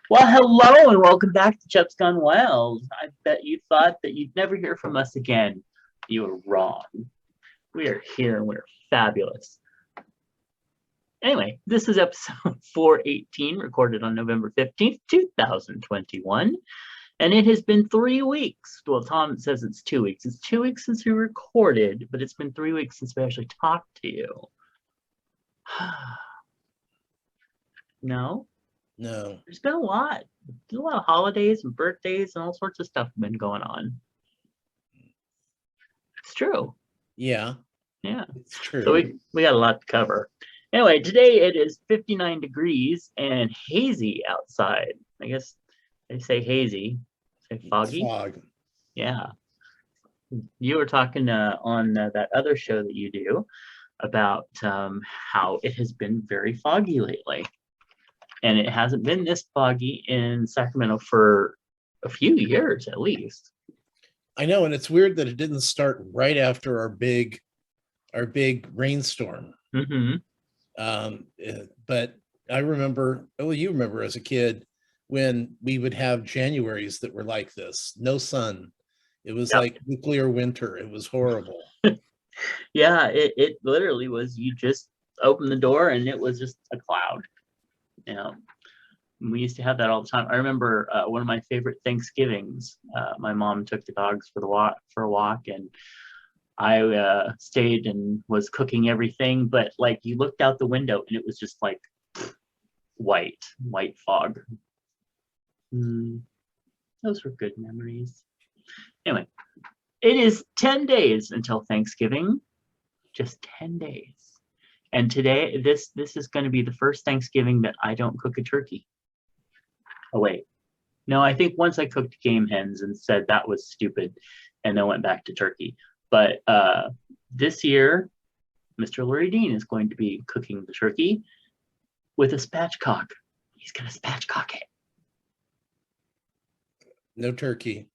Well, hello and welcome back to Chubs Gone Wild. I bet you thought that you'd never hear from us again. You were wrong. We are here and we're fabulous. Anyway, this is episode 418, recorded on November 15th, 2021. And it has been 3 weeks. Well, Tom says it's 2 weeks. It's 2 weeks since we recorded, but it's been 3 weeks since we actually talked to you. No? No. There's been a lot. There's a lot of holidays and birthdays and all sorts of stuff been going on. It's true. Yeah. Yeah. It's true. So we got a lot to cover. Anyway, today it is 59 degrees and hazy outside. I guess they say hazy. Say foggy. Fog. Yeah. You were talking on that other show that you do about how it has been very foggy lately. And it hasn't been this foggy in Sacramento for a few years, at least. I know, and it's weird that it didn't start right after our big rainstorm. Mm-hmm. But I remember, you remember as a kid when we would have Januaries that were like this, no sun. It was like nuclear winter. It was horrible. Yeah, it literally was. You just open the door and it was just a cloud. Yeah, we used to have that all the time. I remember one of my favorite Thanksgivings. My mom took the dogs for a walk, and I stayed and was cooking everything. But like, you looked out the window and it was just like white fog. Those were good memories. Anyway, it is 10 days until Thanksgiving. Just 10 days. And today, this is going to be the first Thanksgiving that I don't cook a turkey. Oh, wait. No, I think once I cooked game hens and said that was stupid and then went back to turkey. But this year, Mr. Lurie Dean is going to be cooking the turkey with a spatchcock. He's going to spatchcock it. No turkey.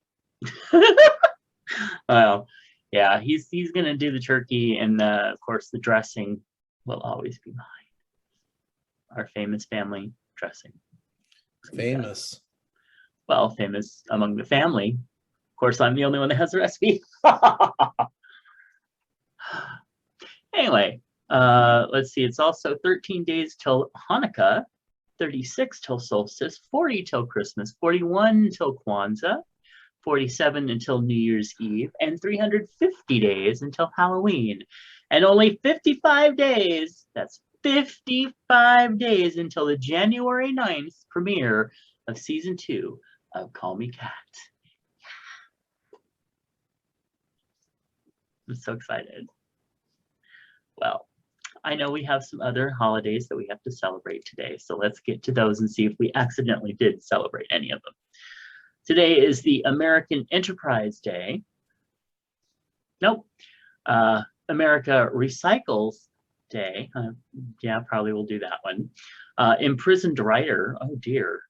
Well, yeah, he's going to do the turkey, and of course, the dressing will always be mine. Our famous family dressing. Famous. Well, famous among the family. Of course, I'm the only one that has the recipe. Anyway, let's see. It's also 13 days till Hanukkah, 36 till solstice, 40 till Christmas, 41 till Kwanzaa, 47 until New Year's Eve, and 350 days until Halloween. And only 55 days, that's 55 days until the January 9th premiere of season 2 of Call Me Kat. I'm so excited. Well, I know we have some other holidays that we have to celebrate today, so let's get to those and see if we accidentally did celebrate any of them. Today is the American Enterprise Day. Nope. America Recycles Day. Yeah, probably we'll do that one. Imprisoned Writer. Oh dear.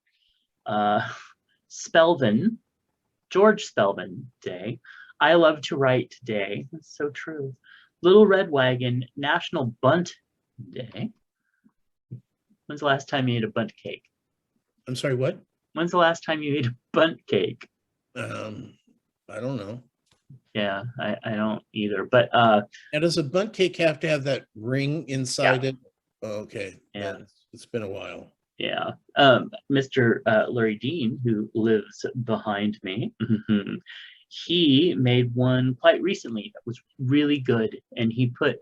Spelvin. George Spelvin Day. I Love to Write Day. That's so true. Little Red Wagon. National Bunt Day. When's the last time you ate a bunt cake? I'm sorry, what? When's the last time you ate a bunt cake? I don't know. Yeah, I don't either. But and does a bunt cake have to have that ring inside it? Oh, okay. Yeah. It's been a while. Yeah. Mr. Lurie Dean, who lives behind me, he made one quite recently that was really good, and he put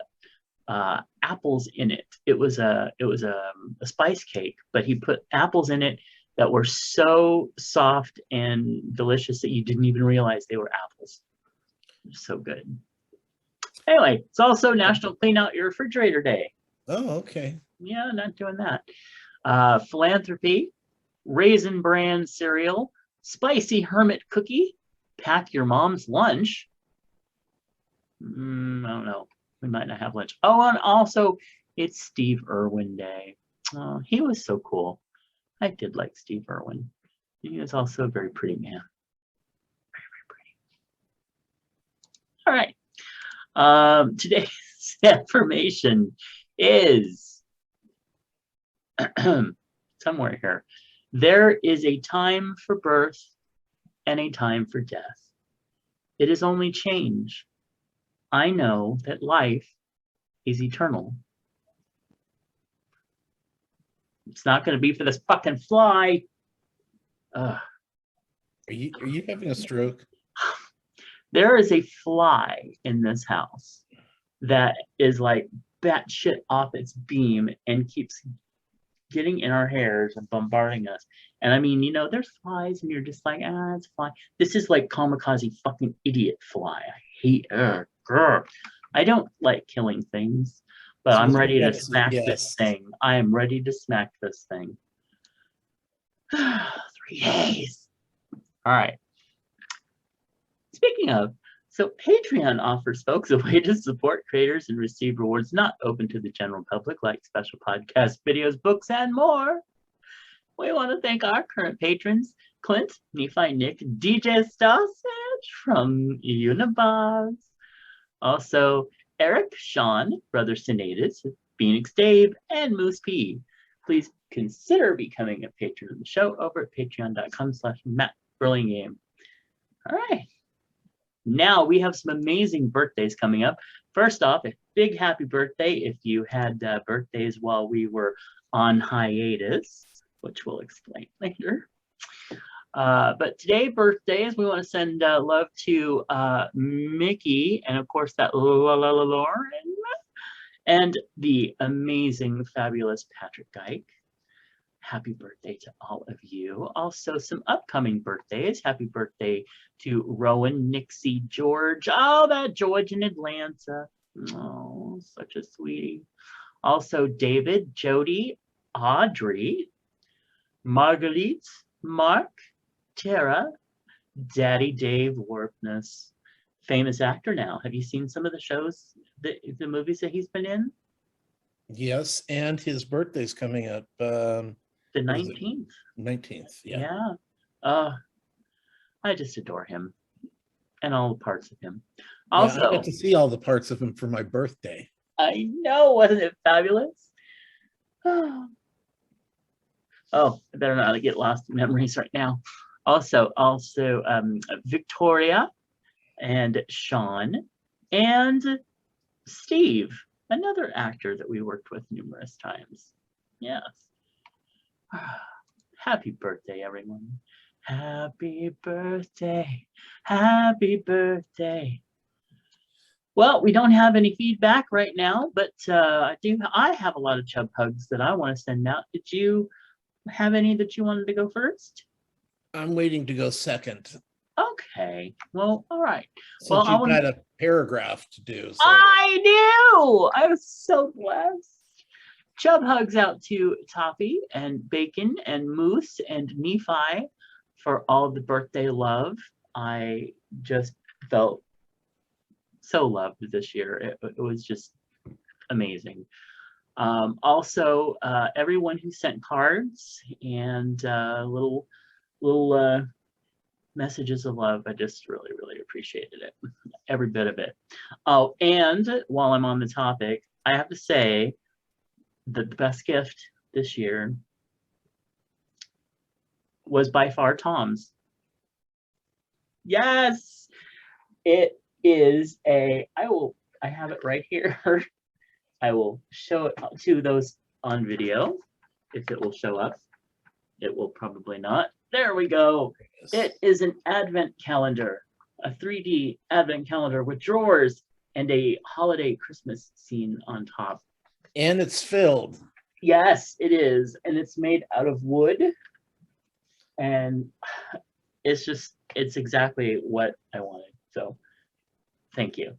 apples in it. It was a spice cake, but he put apples in it that were so soft and delicious that you didn't even realize they were apples. So good. Anyway, it's also National Clean Out Your Refrigerator Day. Oh, okay. Yeah, not doing that. Philanthropy, Raisin Bran cereal, Spicy Hermit cookie, Pack Your Mom's lunch. I don't know. We might not have lunch. Oh, and also it's Steve Irwin Day. Oh, he was so cool. I did like Steve Irwin. He was also a very pretty man. All right. Today's affirmation is somewhere here. There is a time for birth and a time for death. It is only change. I know that life is eternal. It's not going to be for this fucking fly. Ugh. Are you having a stroke? There is a fly in this house that is like batshit off its beam and keeps getting in our hairs and bombarding us. And I mean, you know, there's flies and you're just like, it's a fly. This is like kamikaze fucking idiot fly. I hate her. I don't like killing things, but So I'm Mr. ready to Jackson, smack yes. this thing. I am ready to smack this thing. 3 days. All right. Speaking of, so Patreon offers folks a way to support creators and receive rewards not open to the general public, like special podcasts, videos, books, and more. We want to thank our current patrons, Clint, Nephi, Nick, DJ Sausage from Unibox. Also, Eric, Sean, Brother Sinatus, Phoenix Dave, and Moose P. Please consider becoming a patron of the show over at patreon.com/MattBurlingame. All right. Now we have some amazing birthdays coming up. First off, a big happy birthday if you had birthdays while we were on hiatus, which we'll explain later. But today, birthdays, we want to send love to Mickey, and of course that Lauren, and the amazing, fabulous Patrick Geik. Happy birthday to all of you. Also, some upcoming birthdays. Happy birthday to Rowan, Nixie, George. Oh, that George in Atlanta. Oh, such a sweetie. Also, David, Jody, Audrey, Marguerite, Mark, Tara, Daddy Dave Warpness. Famous actor now. Have you seen some of the shows, the movies that he's been in? Yes, and his birthday's coming up. The 19th. 19th, yeah. I just adore him and all the parts of him. Also, Yeah, I got to see all the parts of him for my birthday. I know, wasn't it fabulous? Oh, I better not get lost in memories right now. Also, Victoria and Sean and Steve, another actor that we worked with numerous times. Yes. Happy birthday, everyone. Happy birthday. Happy birthday. Well, we don't have any feedback right now, but I have a lot of chub hugs that I want to send out. Did you have any that you wanted to go first? I'm waiting to go second. Okay. Well, all right. Since you've got a paragraph to do. So. I do. I was so blessed. Chub hugs out to Toffee and Bacon and Moose and Nephi for all the birthday love. I just felt so loved this year. It was just amazing. Also, everyone who sent cards and little messages of love, I just really, really appreciated it. Every bit of it. Oh, and while I'm on the topic, I have to say that the best gift this year was by far Tom's. Yes, it is I have it right here. I will show it to those on video if it will show up. It will probably not. There we go. It is an advent calendar, a 3D advent calendar with drawers and a holiday Christmas scene on top. And it's filled. Yes, it is. And it's made out of wood. And it's exactly what I wanted. So thank you.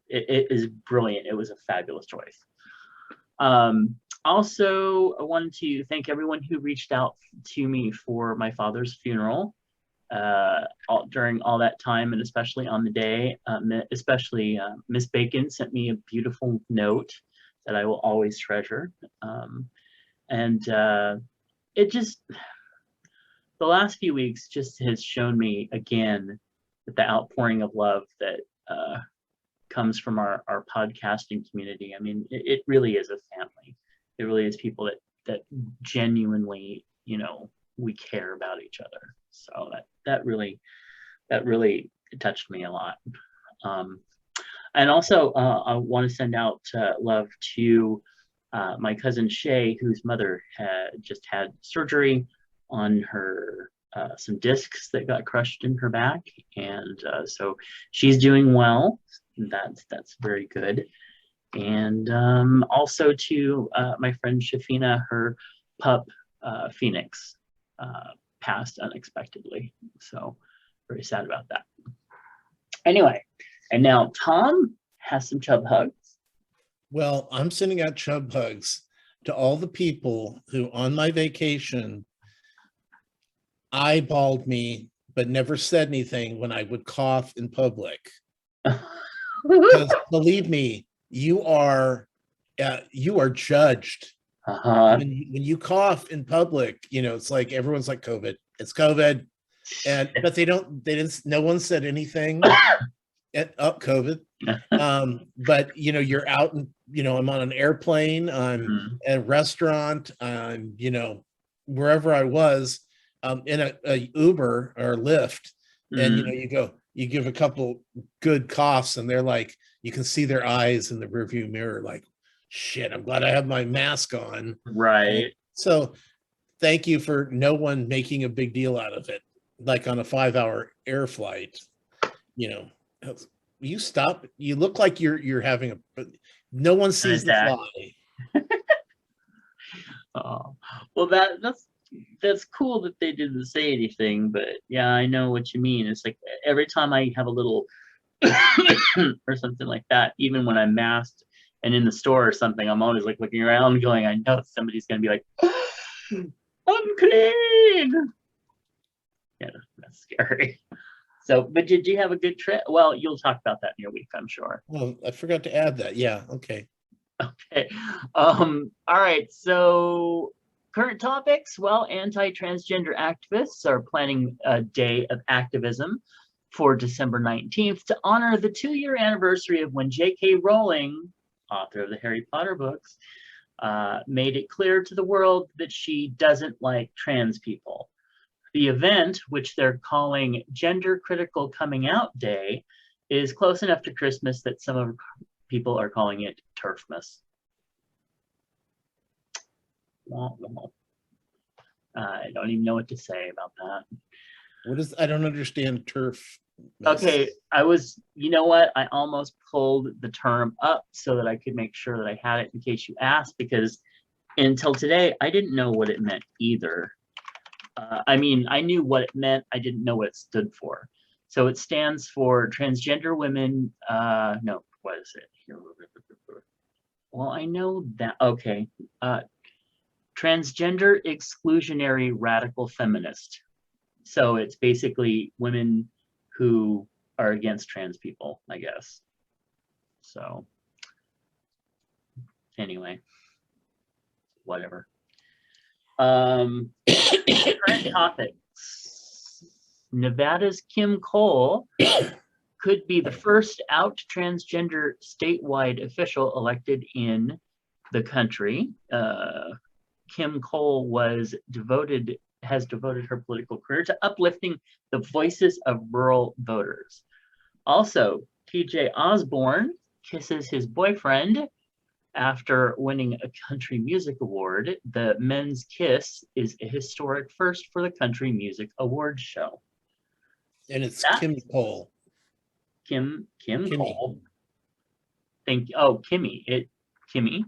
It is brilliant. It was a fabulous choice. Also, I wanted to thank everyone who reached out to me for my father's funeral during all that time, and especially on the day. Especially Miss Bacon sent me a beautiful note that I will always treasure. It just, the last few weeks just has shown me again that the outpouring of love that comes from our podcasting community. I mean, it really is a family. It really is people that genuinely, we care about each other. So that really touched me a lot. And also, I want to send out love to my cousin Shay, whose mother had just had surgery on her some discs that got crushed in her back, and so she's doing well. That's very good. And also to my friend Shafina, her pup Phoenix passed unexpectedly. So very sad about that. Anyway, and now Tom has some chub hugs. Well, I'm sending out chub hugs to all the people who on my vacation eyeballed me, but never said anything when I would cough in public. Because believe me, you are judged. When you cough in public, it's like everyone's like COVID. It's COVID, but no one said anything. COVID. But you're out and I'm on an airplane, I'm at a restaurant, I'm wherever I was, in a Uber or Lyft, and you give a couple good coughs and they're like, you can see their eyes in the rearview mirror like, shit, I'm glad I have my mask on. Right. So thank you for no one making a big deal out of it, like on a 5-hour air flight. You stop, you look like you're having no one sees the fly. Oh, well, that's cool that they didn't say anything, but yeah, I know what you mean. It's like every time I have a little or something like that, even when I'm masked and in the store or something, I'm always like looking around going, I know somebody's gonna be like, unclean. Yeah, that's scary. So, but did you have a good trip? Well, you'll talk about that in your week, I'm sure. Well, I forgot to add that. Yeah. Okay. Okay. All right. So current topics. Well, anti-transgender activists are planning a day of activism for December 19th to honor the 2-year anniversary of when J.K. Rowling, author of the Harry Potter books, made it clear to the world that she doesn't like trans people. The event, which they're calling Gender Critical Coming Out Day, is close enough to Christmas that some of people are calling it Turfmas. I don't even know what to say about that. I don't understand turf. Okay, you know what? I almost pulled the term up so that I could make sure that I had it in case you asked, because until today, I didn't know what it meant either. I mean, I knew what it meant. I didn't know what it stood for. So it stands for transgender women. No, what is it? Well, I know that. Okay. Transgender exclusionary radical feminist. So it's basically women who are against trans people, I guess. So anyway, whatever. Current topics. Nevada's Kim Cole could be the first out transgender statewide official elected in the country. Kim Cole has devoted her political career to uplifting the voices of rural voters. Also, TJ Osborne kisses his boyfriend after winning a country music award. The men's kiss is a historic first for the country music awards show. And it's Kim Cole. Kim Cole. Kimmy. Kimmy.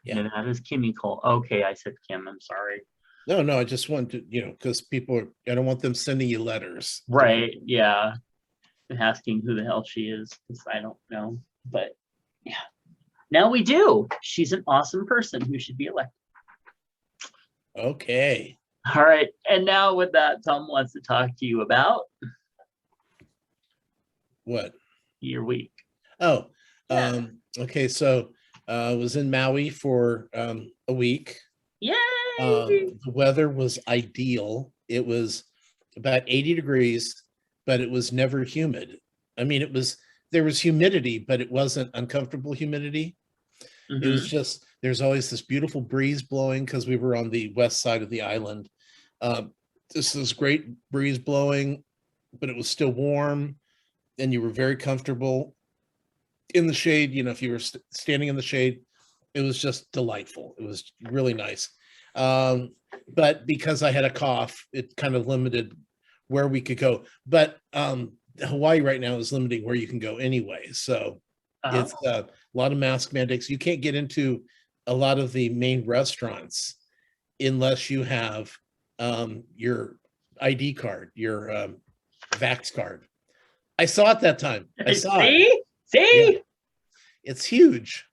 Yeah, that is Kimmy Cole. Okay, I said Kim. I'm sorry. No, I just want to, because I don't want them sending you letters. Right, yeah. Asking who the hell she is, because I don't know. But yeah. Now we do. She's an awesome person who should be elected. Okay. All right. And now with that, Tom wants to talk to you about what? Your week. Oh, yeah. Okay. So I was in Maui for a week. Yay! The weather was ideal. It was about 80 degrees, but it was never humid. I mean, there was humidity, but it wasn't uncomfortable humidity. It was just, there's always this beautiful breeze blowing because we were on the west side of the island. This is great breeze blowing, but it was still warm, and you were very comfortable in the shade. You know, if you were standing in the shade, it was just delightful. It was really nice. But because I had a cough, it kind of limited where we could go. But Hawaii right now is limiting where you can go anyway. So it's a lot of mask mandates. You can't get into a lot of the main restaurants unless you have your ID card, your Vax card. I saw it that time. I saw it. See? Yeah. It's huge.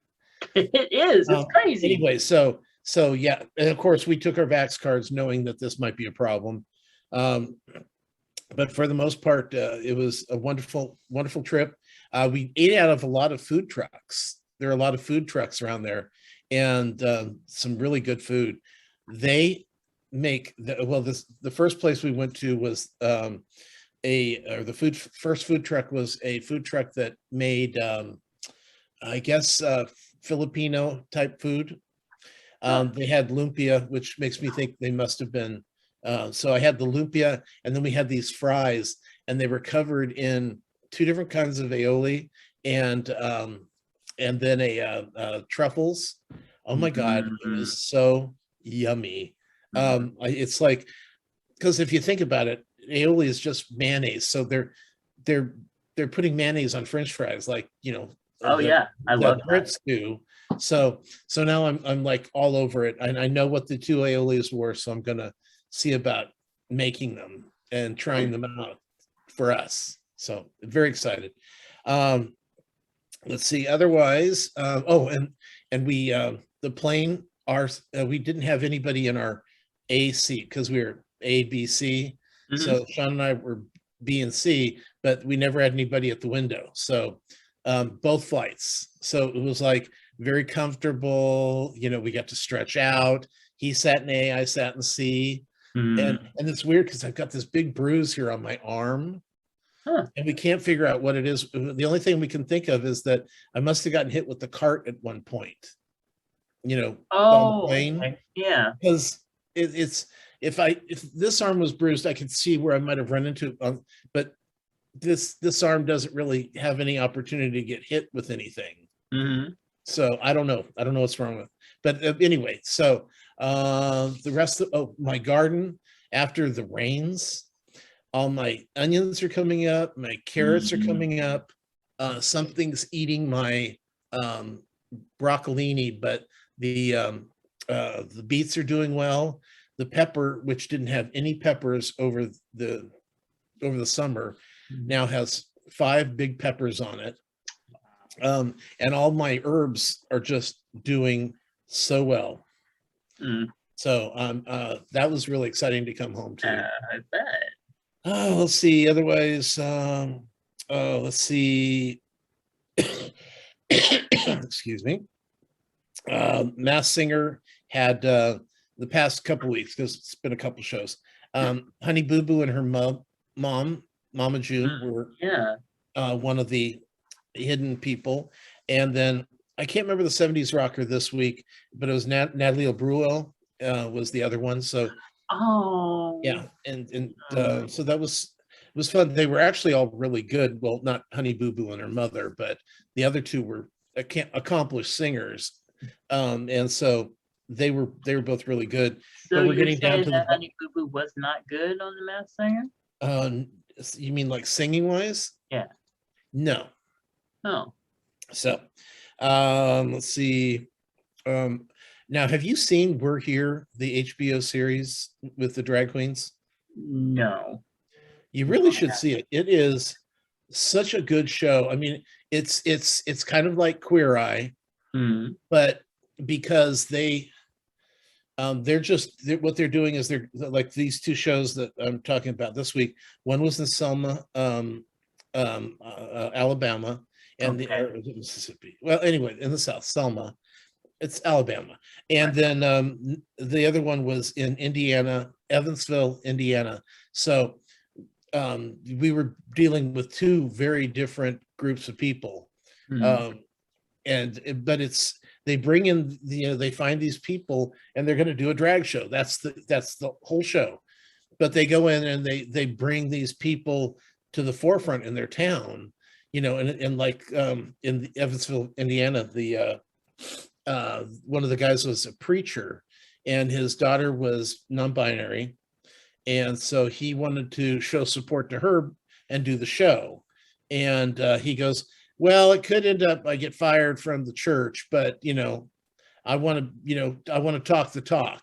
It is. It's crazy. Anyway, so yeah, and of course we took our Vax cards knowing that this might be a problem. But for the most part, it was a wonderful, wonderful trip. We ate out of a lot of food trucks. There are a lot of food trucks around there, and some really good food. They make the first place we went to was first food truck was a food truck that made I guess Filipino type food. They had lumpia, which makes me think they must have been. So I had the lumpia, and then we had these fries, and they were covered in 2 different kinds of aioli, and then a truffles. Oh my God, it was so yummy. It's like, because if you think about it, aioli is just mayonnaise, so they're putting mayonnaise on French fries, like, you know. Oh yeah, I love Brits do. So now I'm like all over it, and I know what the 2 aiolis were, so I'm gonna see about making them and trying them out for us. So very excited. Let's see. Otherwise, and we the plane, we didn't have anybody in our A seat because we were A, B, C. So Sean and I were B and C, but we never had anybody at the window. So both flights. So it was like very comfortable. You know, we got to stretch out. He sat in A, I sat in C. And it's weird because I've got this big bruise here on my arm. And we can't figure out what it is. The only thing we can think of is that I must have gotten hit with the cart at one point, you know, on the plane. Okay. Yeah. Because it's if this arm was bruised, I could see where I might have run into, but this arm doesn't really have any opportunity to get hit with anything. So I don't know what's wrong with, but anyway, so the rest of my garden, after the rains, all my onions are coming up, my carrots are coming up, something's eating my broccolini, but the beets are doing well. The pepper, which didn't have any peppers over the summer, now has 5 big peppers on it. And all my herbs are just doing so well. So that was really exciting to come home to. I bet. Let's see. Otherwise, let's see. Excuse me. Mass Singer had the past couple weeks, because it's been a couple shows. Honey Boo Boo and her mom, Mama June, were one of the hidden people. And then I can't remember the 70s rocker this week, but it was Natalie Obreuel was the other one. So yeah, and so that was, it was fun. They were actually all really good. Well, not Honey Boo Boo and her mother, but the other 2 were accomplished singers. And so they were both really good. So but we're you're getting saying down to that Honey Boo Boo was not good on The Masked Singer? You mean like singing wise? Yeah. No. Oh. So let's see. Now, have you seen We're Here, the HBO series with the drag queens? No. You really should see it. It is such a good show. I mean, it's kind of like Queer Eye, but because what they're doing is they're like these 2 shows that I'm talking about this week. One was in Selma, Alabama, and the Mississippi. Well, anyway, in the South, Selma. It's Alabama. And then the other one was in Indiana, Evansville, Indiana. So we were dealing with 2 very different groups of people. But they bring in, they find these people and they're going to do a drag show. That's the whole show. but they go in and they bring these people to the forefront in their town, you know, and like in Evansville, Indiana, the one of the guys was a preacher, and his daughter was non-binary, and so he wanted to show support to her and do the show. And he goes, well, it could end up I get fired from the church, but you know, I want to, you know, I want to talk the talk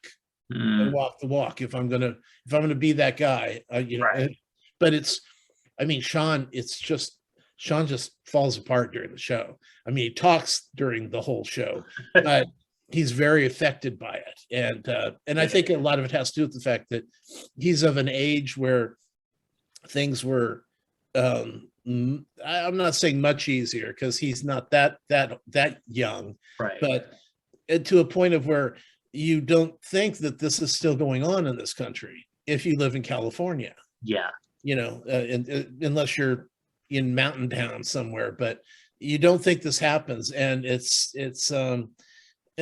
and Mm, walk the walk if I'm gonna be that guy, you know. right. But it's, I mean, Sean just falls apart during the show. I mean, he talks during the whole show, but he's very affected by it, and I think a lot of it has to do with the fact that he's of an age where things were, I'm not saying much easier because he's not that young, Right. but to a point of where you don't think that this is still going on in this country if you live in California, Yeah. you know, unless you're in mountain town somewhere, but you don't think this happens. And and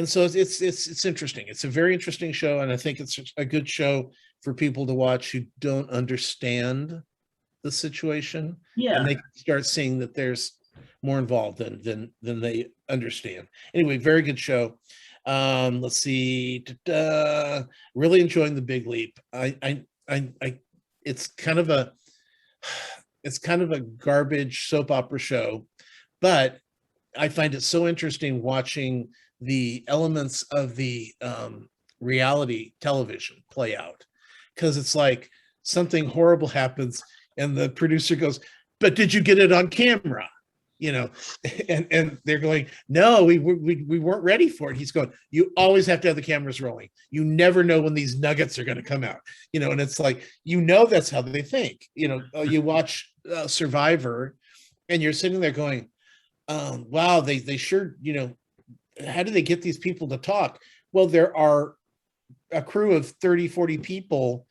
so it's interesting. It's a very interesting show, and I think it's a good show for people to watch who don't understand the situation, and Yeah. they can start seeing that there's more involved than they understand. Anyway, very good show. Let's see. Really enjoying The Big Leap. I it's kind of a garbage soap opera show, but I find it so interesting watching the elements of the reality television play out, because it's like something horrible happens and the producer goes, but did you get it on camera, you know? And they're going, no, we weren't ready for it. He's going, you always have to have the cameras rolling. You never know when these nuggets are going to come out, you know? And it's like, you know, that's how they think, you know. You watch Survivor and you're sitting there going, wow, they sure, you know, how do they get these people to talk? Well, there are a crew of 30, 40 people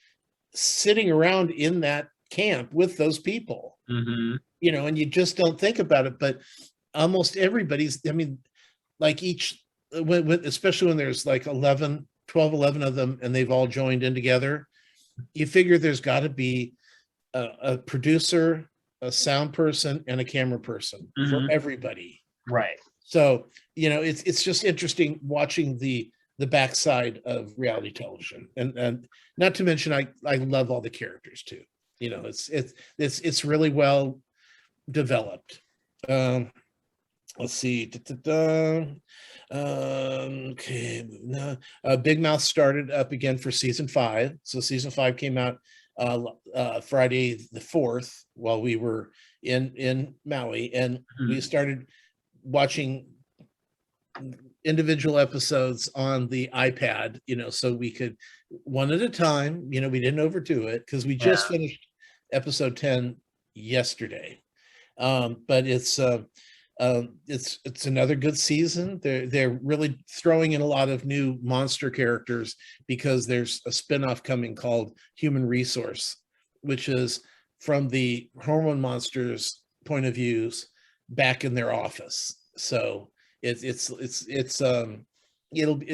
sitting around in that camp with those people, Mm-hmm. you know, and you just don't think about it. But almost everybody's, I mean, like each, especially when there's like 11 of them and they've all joined in together, you figure there's got to be a producer, a sound person, and a camera person for Mm-hmm. everybody. Right. So, you know, it's just interesting watching the backside of reality television, and not to mention I love all the characters too. You know, it's really well developed. Let's see. Okay, Big Mouth started up again for season 5. So season 5 came out Friday the 4th while we were in Maui, and we started watching individual episodes on the iPad, you know, so we could one at a time, you know, we didn't overdo it because we just finished episode 10 yesterday. But it's another good season. They're really throwing in a lot of new monster characters because there's a spinoff coming called Human Resource, which is from the hormone monsters' point of views back in their office. So it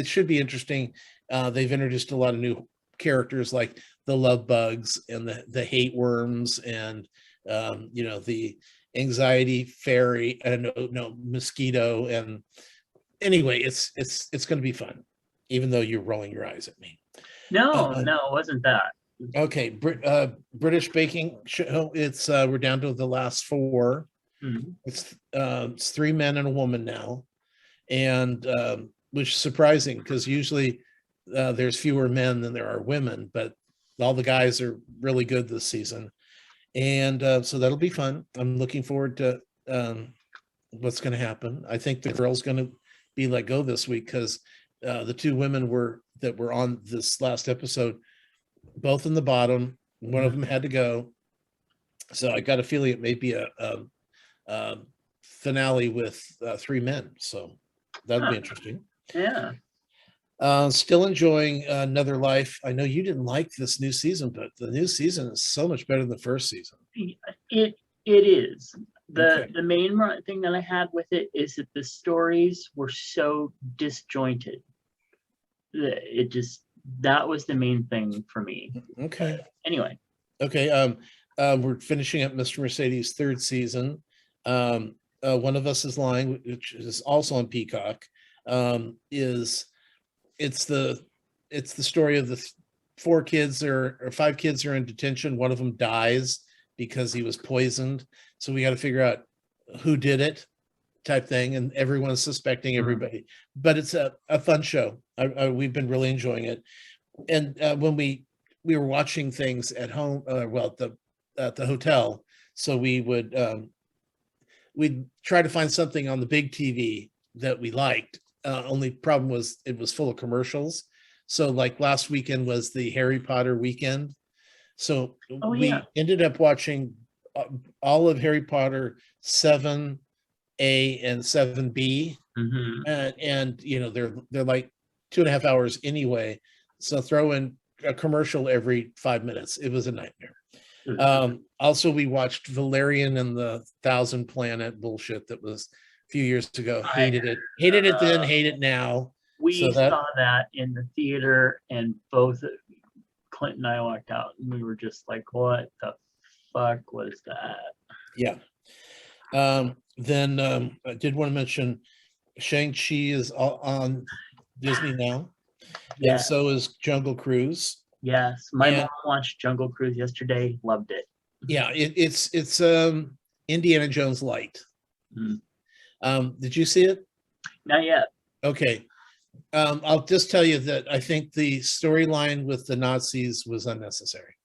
should be interesting. They've introduced a lot of new characters like the love bugs and the hate worms, and you know, the anxiety fairy and no mosquito. And anyway, it's going to be fun, even though you're rolling your eyes at me. No, it wasn't that. Okay, British baking show. It's we're down to the last 4. Mm-hmm. It's 3 men and a woman now, and which is surprising because usually there's fewer men than there are women, but all the guys are really good this season, and so that'll be fun. I'm looking forward to what's going to happen. I think the girl's going to be let go this week because the 2 women that were on this last episode, both in the bottom. One of them had to go, so I got a feeling it may be a finale with 3 men. So that'll be interesting. Yeah. Still enjoying Another Life. I know you didn't like this new season, but the new season is so much better than the first season. It is. Okay. The main thing that I had with it is that the stories were so disjointed. It just that was the main thing for me. Okay. Anyway, Okay. We're finishing up Mr. Mercedes' third season. One of Us is Lying, which is also on Peacock. Is it's the story of the four kids or five kids are in detention. One of them dies because he was poisoned. So we got to figure out who did it, type thing, and everyone's suspecting everybody. But it's a fun show. We've been really enjoying it. And when we were watching things at home, at the hotel, so we'd try to find something on the big TV that we liked. Only problem was it was full of commercials. So like last weekend was the Harry Potter weekend. So we ended up watching all of Harry Potter 7A and 7B. And you know, they're like 2.5 hours anyway. So throw in a commercial every 5 minutes. It was a nightmare. Also, we watched Valerian and the Thousand Planet bullshit that was a few years ago. Hated it then, hate it now. We saw that in the theater, and both Clint and I walked out, and we were just like, "What the fuck was that?" Yeah. Then I did want to mention Shang-Chi is on Disney now, and so is Jungle Cruise. Yes, my mom watched Jungle Cruise yesterday, loved it. Yeah, it's Indiana Jones light. Did you see it? Not yet. Okay. I'll just tell you that I think the storyline with the Nazis was unnecessary.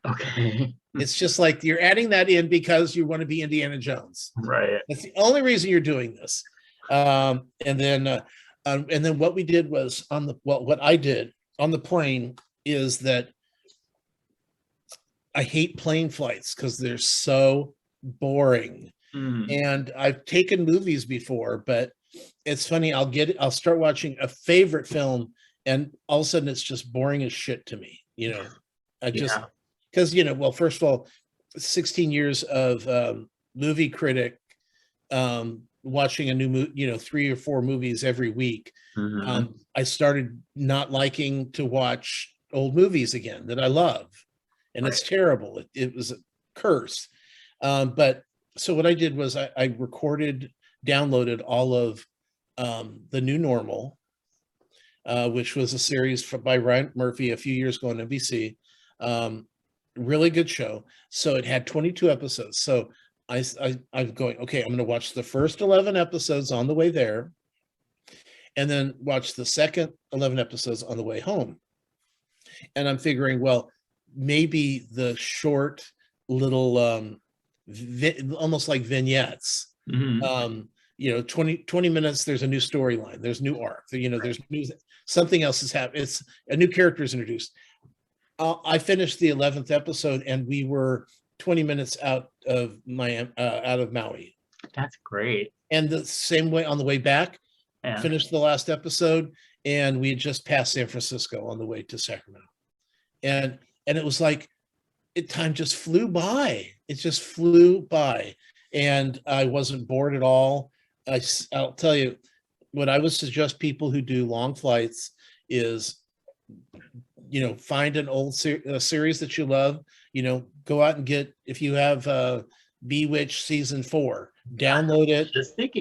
Okay. It's just like you're adding that in because you want to be Indiana Jones. Right. That's the only reason you're doing this. And then what we did was what I did on the plane is that I hate plane flights because they're so boring. And I've taken movies before, but it's funny. I'll start watching a favorite film, and all of a sudden it's just boring as shit to me. You know, because well, first of all, 16 years of movie critic, watching a new movie, 3 or 4 movies every week. I started not liking to watch old movies again that I love, and it's terrible. It was a curse. But so what I did was I downloaded all of The New Normal, which was a series by Ryan Murphy a few years ago on NBC. Really good show. So it had 22 episodes. So I'm going, okay, I'm going to watch the first 11 episodes on the way there, and then watch the second 11 episodes on the way home. And I'm figuring, well, maybe the short little almost like vignettes, 20 minutes, there's a new storyline, there's new arc, there's something else is happening, it's a new character is introduced. I finished the 11th episode, and we were 20 minutes out of Maui. That's great. And the same way on the way back, finished the last episode, and we had just passed San Francisco on the way to Sacramento. And it was like, time just flew by. It just flew by, and I wasn't bored at all. I'll tell you, what I would suggest people who do long flights is, find an old series that you love. Go out and get, if you have Bewitched season 4, download it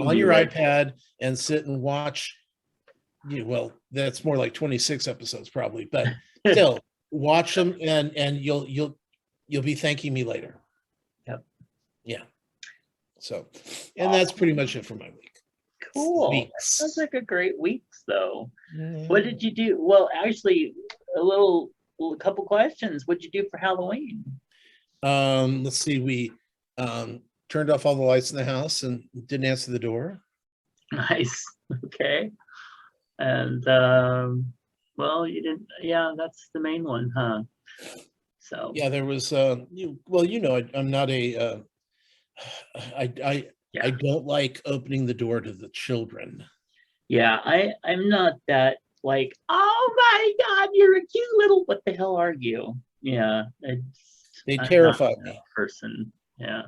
on your iPad and sit and watch. Well, that's more like 26 episodes probably, but still watch them, and you'll be thanking me later. Yep. Yeah. So, and that's pretty much it for my week. Cool. Weeks. Sounds like a great week, though. What did you do? Well, actually, a couple questions. What'd you do for Halloween? Let's see. We turned off all the lights in the house and didn't answer the door. Nice. Okay. And well, you didn't. Yeah, that's the main one, huh? So yeah, there was. I'm not a. I don't like opening the door to the children. Yeah, I'm not that like, oh my God, you're a cute little. What the hell are you? Yeah, they terrify me. Person. Yeah.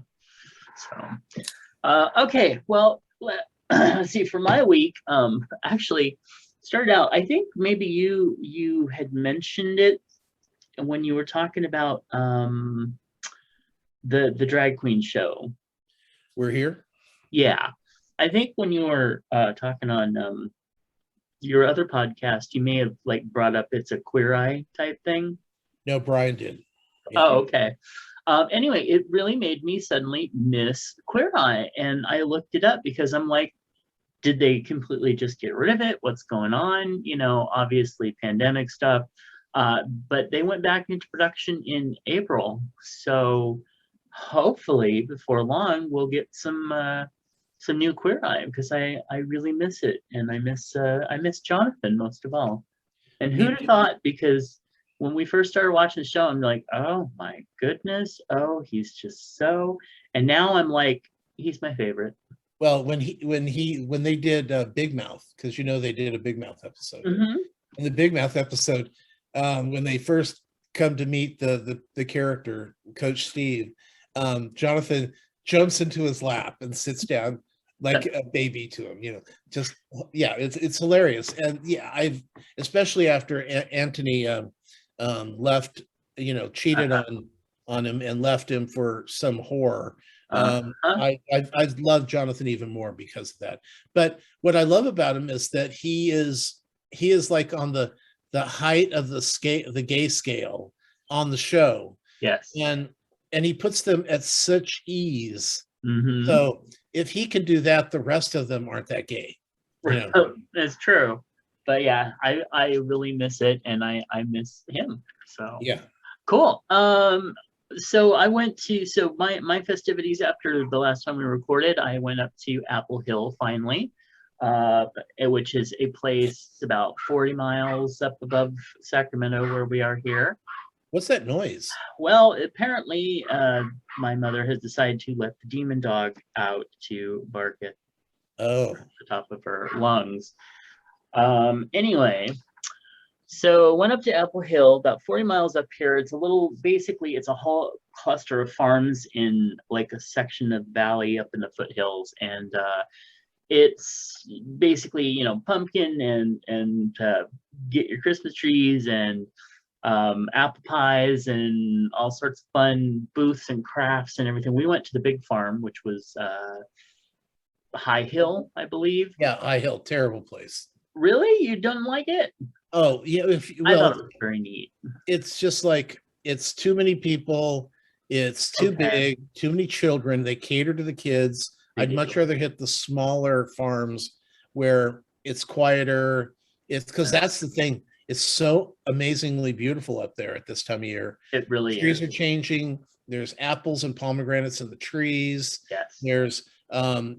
So, okay. Well, let's see. For my week, actually, started out, I think maybe you had mentioned it when you were talking about the drag queen show. We're here. Yeah. I think when you were talking on your other podcast, you may have like brought up it's a Queer Eye type thing. No, Brian did. Yeah. Oh, okay. Anyway, it really made me suddenly miss Queer Eye, and I looked it up because I'm like, did they completely just get rid of it? What's going on? You know, obviously pandemic stuff. But they went back into production in April, so hopefully before long we'll get some new Queer Eye because I really miss it, and I miss Jonathan most of all. And Me who'd have too. thought? Because when we first started watching the show, I'm like, oh my goodness, oh he's just so. And now I'm like, he's my favorite. Well, when they did Big Mouth, because they did a Big Mouth episode. Hmm. In the Big Mouth episode, when they first come to meet the character, Coach Steve, Jonathan jumps into his lap and sits down like a baby to him. Just yeah, it's hilarious. And yeah, I've especially after Anthony left, cheated Uh-huh. on him and left him for some whore. Uh-huh. I've loved Jonathan even more because of that. But what I love about him is that he is like on the height of the gay scale on the show, Yes. and he puts them at such ease. Hmm. So if he can do that, the rest of them aren't that gay. That's true. But yeah, I really miss it, and I miss him. So Yeah. cool. So I went to my festivities after the last time we recorded. I went up to Apple Hill finally, which is a place about 40 miles up above Sacramento where we are here. What's that noise? Well, apparently, my mother has decided to let the demon dog out to bark at Oh, the top of her lungs. Anyway, so went up to Apple Hill, about 40 miles up here. Basically, it's a whole cluster of farms in like a section of valley up in the foothills, and it's basically pumpkin and get your Christmas trees and apple pies and all sorts of fun booths and crafts and everything. We went to the big farm, which was High Hill, I believe. yeah, High Hill, terrible place. Really? You don't like it? Oh, yeah. I thought Well, it was very neat. it's just like it's too many people. It's too Okay. big, too many children. They cater to the kids. I'd much Ridiculous. rather hit the smaller farms where it's quieter. It's because that's the thing. It's so amazingly beautiful up there at this time of year. It really Trees is. are changing. There's apples and pomegranates in the trees. Yes. There's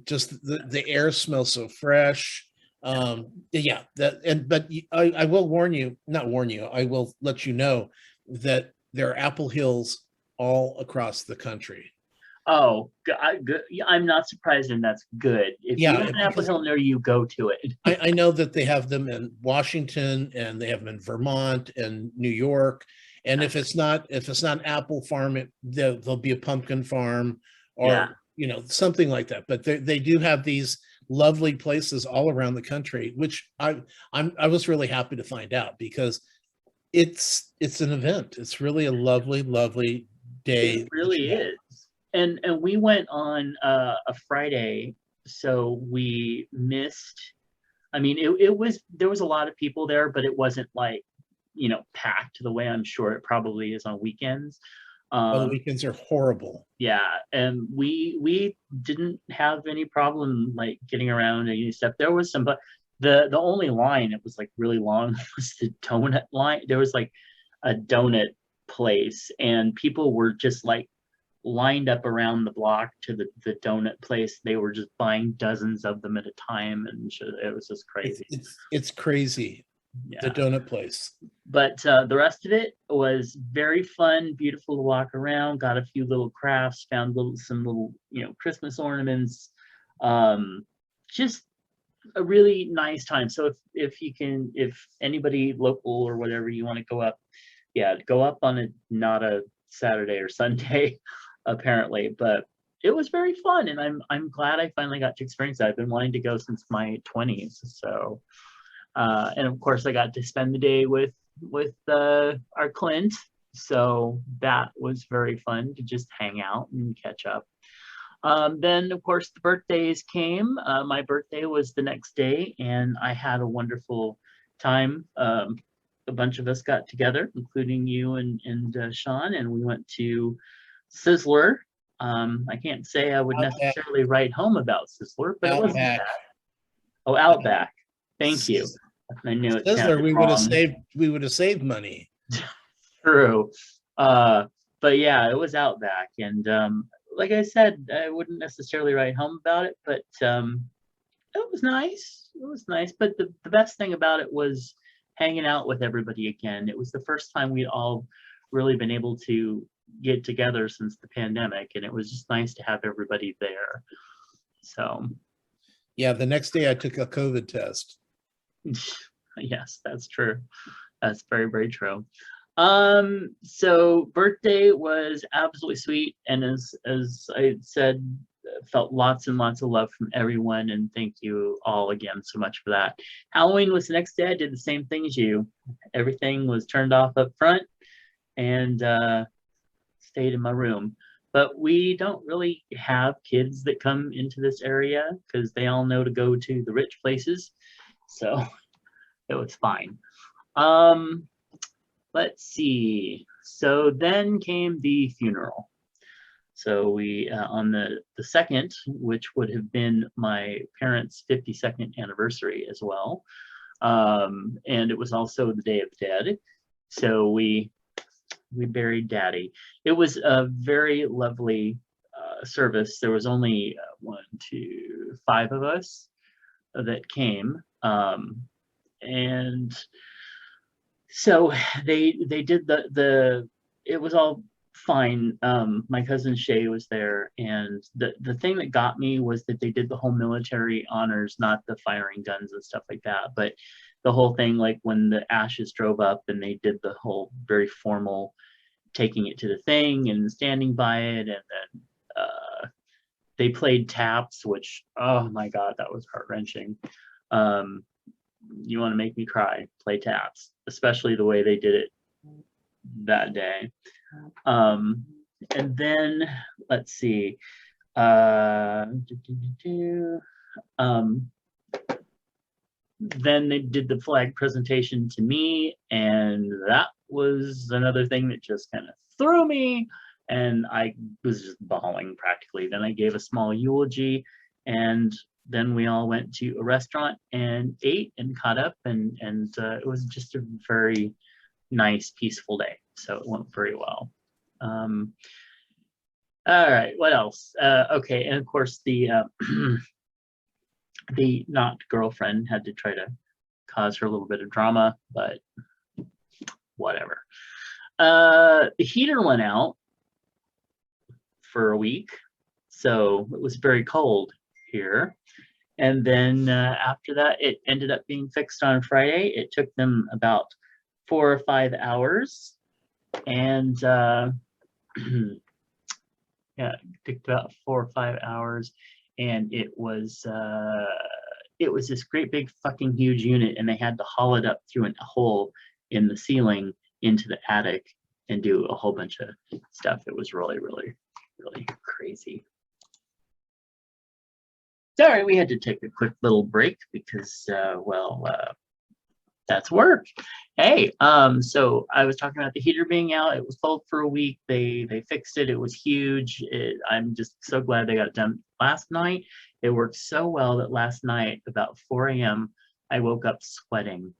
just the air smells so fresh. Yeah, but I will warn you, not warn you, I will let you know that there are apple hills all across the country. Oh, good. Yeah, I'm not surprised, and that's good. If you Yeah, have an Apple because Hill near you, go to it. I know that they have them in Washington and they have them in Vermont and New York. And if it's not an apple farm, there'll be a pumpkin farm Yeah, or something like that. But they do have these lovely places all around the country, which I was really happy to find out because it's an event. It's really a lovely, lovely it day that really you have. is. And we went on a Friday, so we missed. I mean, it was there was a lot of people there, but it wasn't like packed the way I'm sure it probably is on weekends. Oh, the Um, weekends are horrible. yeah, and we didn't have any problem like getting around and stuff. There was some, but the only line that was like really long was the donut line. There was like a donut place, and people were just like lined up around the block to the donut place. They were just buying dozens of them at a time, and it was just It's crazy. it's it's crazy. The Yeah. donut place. But the rest of it was very fun, beautiful to walk around. Got a few little crafts, found some little Christmas ornaments. Um, just a really nice time. So if anybody local or whatever you want to go up, yeah, go up on a not a Saturday or Sunday, apparently. But it was very fun, and I'm glad I finally got to experience that. I've been wanting to go since my 20s. So And of course, I got to spend the day with our Clint. So that was very fun to just hang out and catch up. Then, of course, the birthdays came. My birthday was the next day, and I had a wonderful time. A bunch of us got together, including you and Sean, and we went to Sizzler. I can't say I would Outback. necessarily write home about Sizzler, but it wasn't Outback. bad. Oh, Outback. Thank you. I knew it Sizzler, sounded we would have wrong. saved, we would have saved money. True. But yeah, it was Outback, and like I said, I wouldn't necessarily write home about it, but it was nice. It was nice. But the best thing about it was hanging out with everybody again. It was the first time we'd all really been able to get together since the pandemic, and it was just nice to have everybody there. So Yeah, the next day I took a COVID test. yes, that's true. That's very, very true. So birthday was absolutely sweet, and as I said, felt lots and lots of love from everyone, and thank you all again so much for that. Halloween was the next day. I did the same thing as you. Everything was turned off up front, and stayed in my room. But we don't really have kids that come into this area because they all know to go to the rich places, so it was fine. Let's see. So then came the funeral. So we, on the second, which would have been my parents' 52nd anniversary as well. And it was also the Day of the Dead. So we buried Daddy. It was a very lovely service. There was only 1, 2, 5 of us that came. And so they did it was all fine. My cousin Shay was there, and the thing that got me was that they did the whole military honors, not the firing guns and stuff like that, but the whole thing, like when the ashes drove up and they did the whole very formal taking it to the thing and standing by it, and then they played taps, which, oh my god, that was heart-wrenching. You want to make me cry, play taps, especially the way they did it that day. And then let's see. Then they did the flag presentation to me, and that was another thing that just kind of threw me, and I was just bawling practically. Then I gave a small eulogy, and then we all went to a restaurant and ate and caught up, and it was just a very nice, peaceful day. So it went very well. All right, what else? Okay, and of course the the not girlfriend had to try to cause her a little bit of drama, but whatever. The heater went out for a week, so it was very cold here. And then after that, it ended up being fixed on Friday. It took them about 4 or 5 hours, and yeah, it took about 4 or 5 hours, and it was this great big fucking huge unit, and they had to haul it up through a hole in the ceiling into the attic and do a whole bunch of stuff. It was really, really, really crazy. Sorry, we had to take a quick little break because, well, that's work. Hey, so I was talking about the heater being out. It was cold for a week. They fixed it. It was huge. I'm just so glad they got it done. Last night, it worked so well that last night, about 4 a.m., I woke up sweating.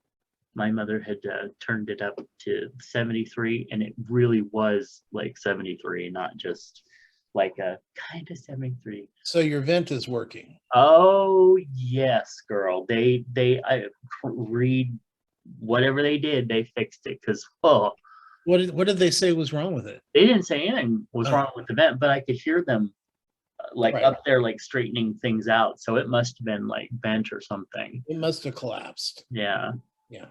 My mother had turned it up to 73, and it really was like 73, not just like a kind of 73. So your vent is working. Oh yes, girl. I read whatever they did, they fixed it, because What did they say was wrong with it? they didn't say anything was Oh. wrong with the vent, but I could hear them like Right. up there, like straightening things out. So it must have been like bent or something. It must have collapsed. Yeah. Yeah.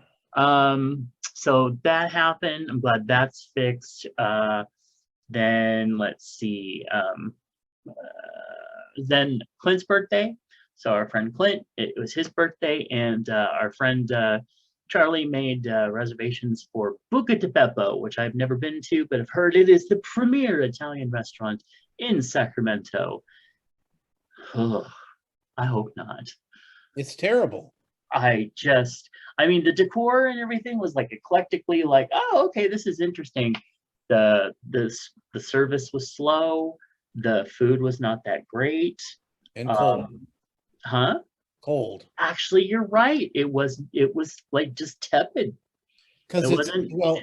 So that happened. I'm glad that's fixed. Then let's see. Then Clint's birthday. So our friend Clint, it was his birthday, and our friend Charlie made reservations for Buca di Beppo, which I've never been to, but I've heard it is the premier Italian restaurant in Sacramento. Oh, I hope not. It's terrible. I mean, the decor and everything was like eclectically like, oh, okay, this is interesting. The service was slow. The food was not that great. And cold. Huh? Cold. Actually, you're right. It was like just tepid. Because It it's wasn't. well,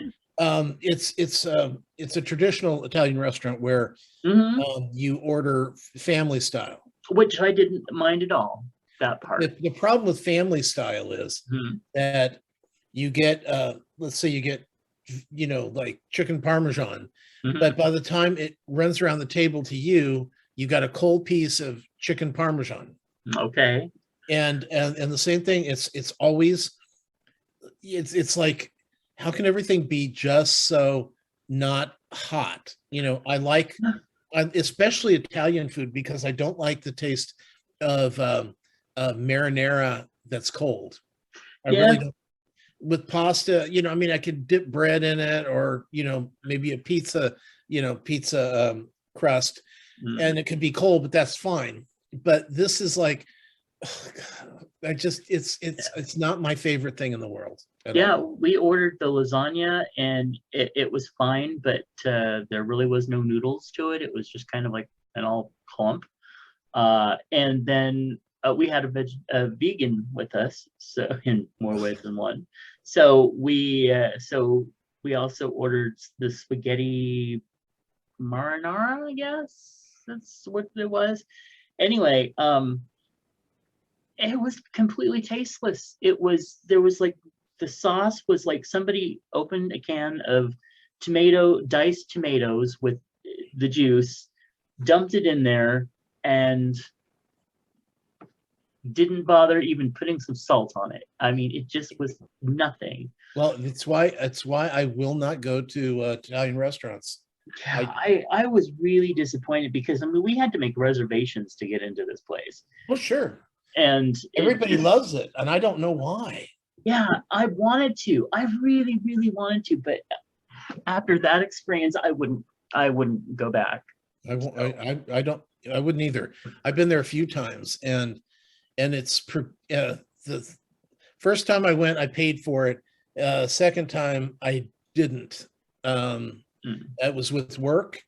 it's a traditional Italian restaurant where Mhm. you order family style. Which I didn't mind at all. That part. The problem with family style is Mhm. that you get let's say you get like chicken parmesan, Mhm. but by the time it runs around the table to you, you got a cold piece of chicken parmesan. Okay. And the same thing, it's always it's like, how can everything be just so not hot? I like especially Italian food because I don't like the taste of marinara that's cold. I Yeah. really don't. With pasta, I mean, I could dip bread in it, or maybe a pizza crust, Mm. and it could be cold, but that's fine. But this is like, oh God, it's not my favorite thing in the world at Yeah, all. we ordered the lasagna and it was fine, but there really was no noodles to it. It was just kind of like an all clump. And then we had a vegan with us, so in more ways than one. So we also ordered the spaghetti marinara, I guess that's what it was. Anyway, it was completely tasteless. There was like the sauce was like somebody opened a can of diced tomatoes with the juice, dumped it in there, and didn't bother even putting some salt on it. I mean, it just was nothing. Well, it's why I will not go to Italian restaurants. Yeah, I I was really disappointed because I mean we had to make reservations to get into this place, Well, sure, and it everybody just loves it, and I don't know why. yeah, I wanted to. I really, really wanted to, but after that experience, I wouldn't go back. I won't. So I don't. I wouldn't either. I've been there a few times, and the first time I went, I paid for it. Second time, I didn't. mm, That was with work,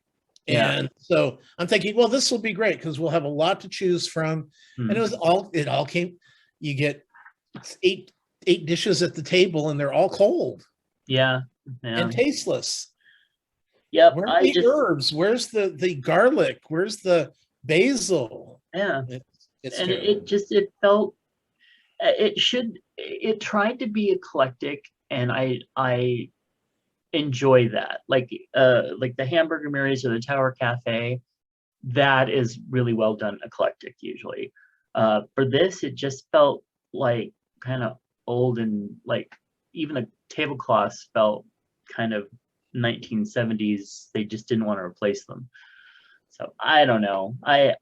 yeah. and so I'm thinking, well, this will be great because we'll have a lot to choose from. And Mm, it all came. You get eight dishes at the table, and they're all cold yeah. Yeah. and tasteless. Yep. Where are I the just herbs? Where's the garlic? Where's the basil? yeah. It's And terrible. it felt it tried to be eclectic, and I enjoy that. Like the Hamburger Mary's or the Tower Cafe, that is really well done eclectic usually. For this, it just felt like kind of old, and like even the tablecloths felt kind of 1970s. They just didn't want to replace them. So I don't know. I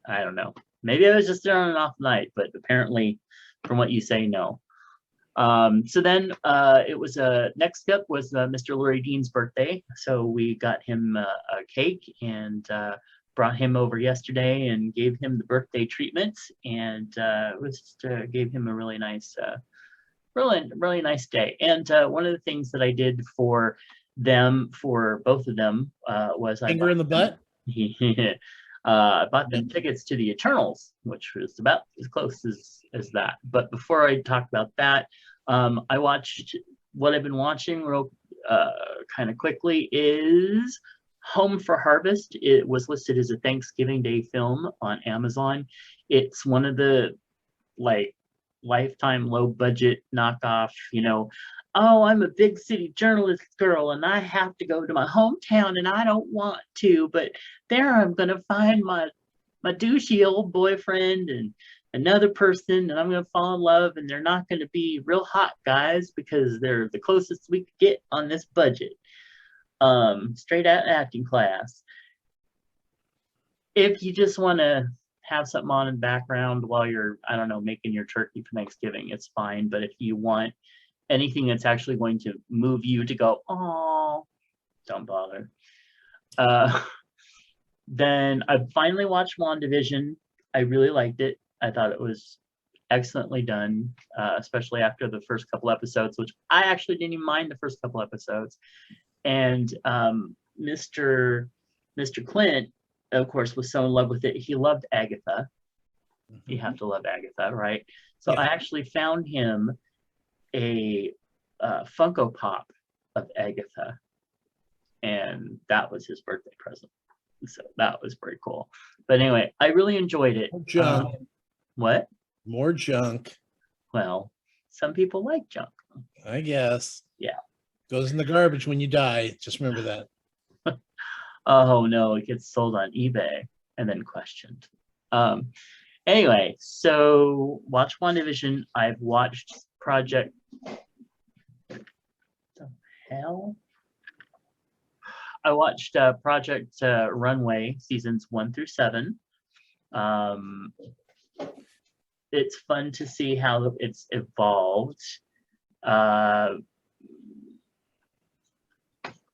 don't know. Maybe I was just there on an off night, but apparently, from what you say, no. So then it was next up was Mr. Lurie Dean's birthday. So we got him a cake and brought him over yesterday and gave him the birthday treatment, and it was just, gave him a really nice, really nice day. And one of the things that I did for them, for both of them, was I Finger bought in the them. butt. I bought Yeah. them tickets to the Eternals, which was about as close as that. But before I talk about that, I watched what I've been watching real kind of quickly is Home for Harvest. It was listed as a Thanksgiving Day film on Amazon. It's one of the like lifetime low budget knockoff, oh, I'm a big city journalist girl and I have to go to my hometown and I don't want to, but there I'm gonna find my douchey old boyfriend and another person, and I'm gonna fall in love, and they're not gonna be real hot guys because they're the closest we could get on this budget. Straight out acting class. If you just want to have something on in the background while you're, I don't know, making your turkey for Thanksgiving, it's fine. But if you want anything that's actually going to move you to go, oh, don't bother. Then I finally watched WandaVision. I really liked it. I thought it was excellently done, especially after the first couple episodes, which I actually didn't even mind the first couple episodes. And Mr. Clint, of course, was so in love with it. He loved Agatha. You have to love Agatha, right? So Yeah. I actually found him a Funko Pop of Agatha, and that was his birthday present. So that was pretty cool. But anyway, I really enjoyed it. More junk. What? More junk. Well, some people like junk. I guess. Yeah. Goes in the garbage when you die. Just remember that. Oh no, it gets sold on eBay and then questioned. Anyway, so watch WandaVision. I've watched Project. The hell? I watched Project Runway seasons 1 through 7. It's fun to see how it's evolved.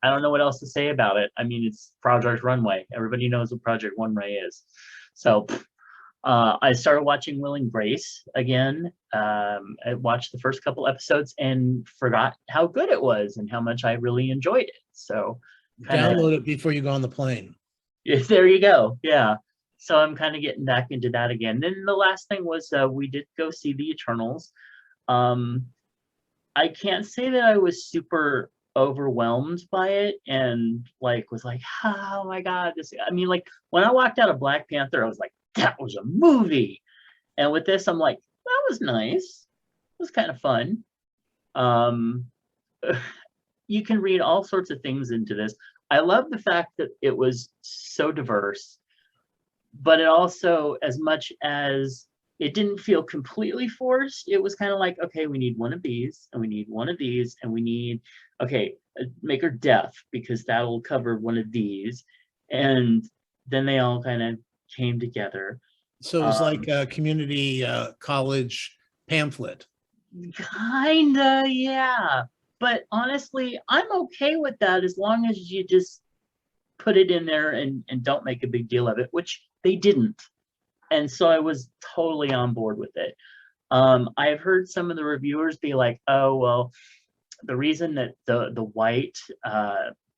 I don't know what else to say about it. I mean, it's Project Runway. Everybody knows what Project Runway is. So I started watching Will and Grace again. I watched the first couple episodes and forgot how good it was and how much I really enjoyed it. So download it before you go on the plane. There you go. Yeah. So I'm kind of getting back into that again. Then the last thing was we did go see the Eternals. I can't say that I was super overwhelmed by it and like was like, oh my God, this. I mean, like when I walked out of Black Panther, I was like, that was a movie. And with this, I'm like, that was nice. It was kind of fun. You can read all sorts of things into this. I love the fact that it was so diverse, but it also, as much as it didn't feel completely forced, it was kind of like, okay, we need one of these, and we need one of these, and we need, okay, make her deaf because that'll cover one of these. And then they all kind of came together. So it was like a community college pamphlet. Kinda, yeah. But honestly, I'm okay with that as long as you just put it in there and don't make a big deal of it, which they didn't. And so I was totally on board with it. I've heard some of the reviewers be like, oh, well, the reason that the white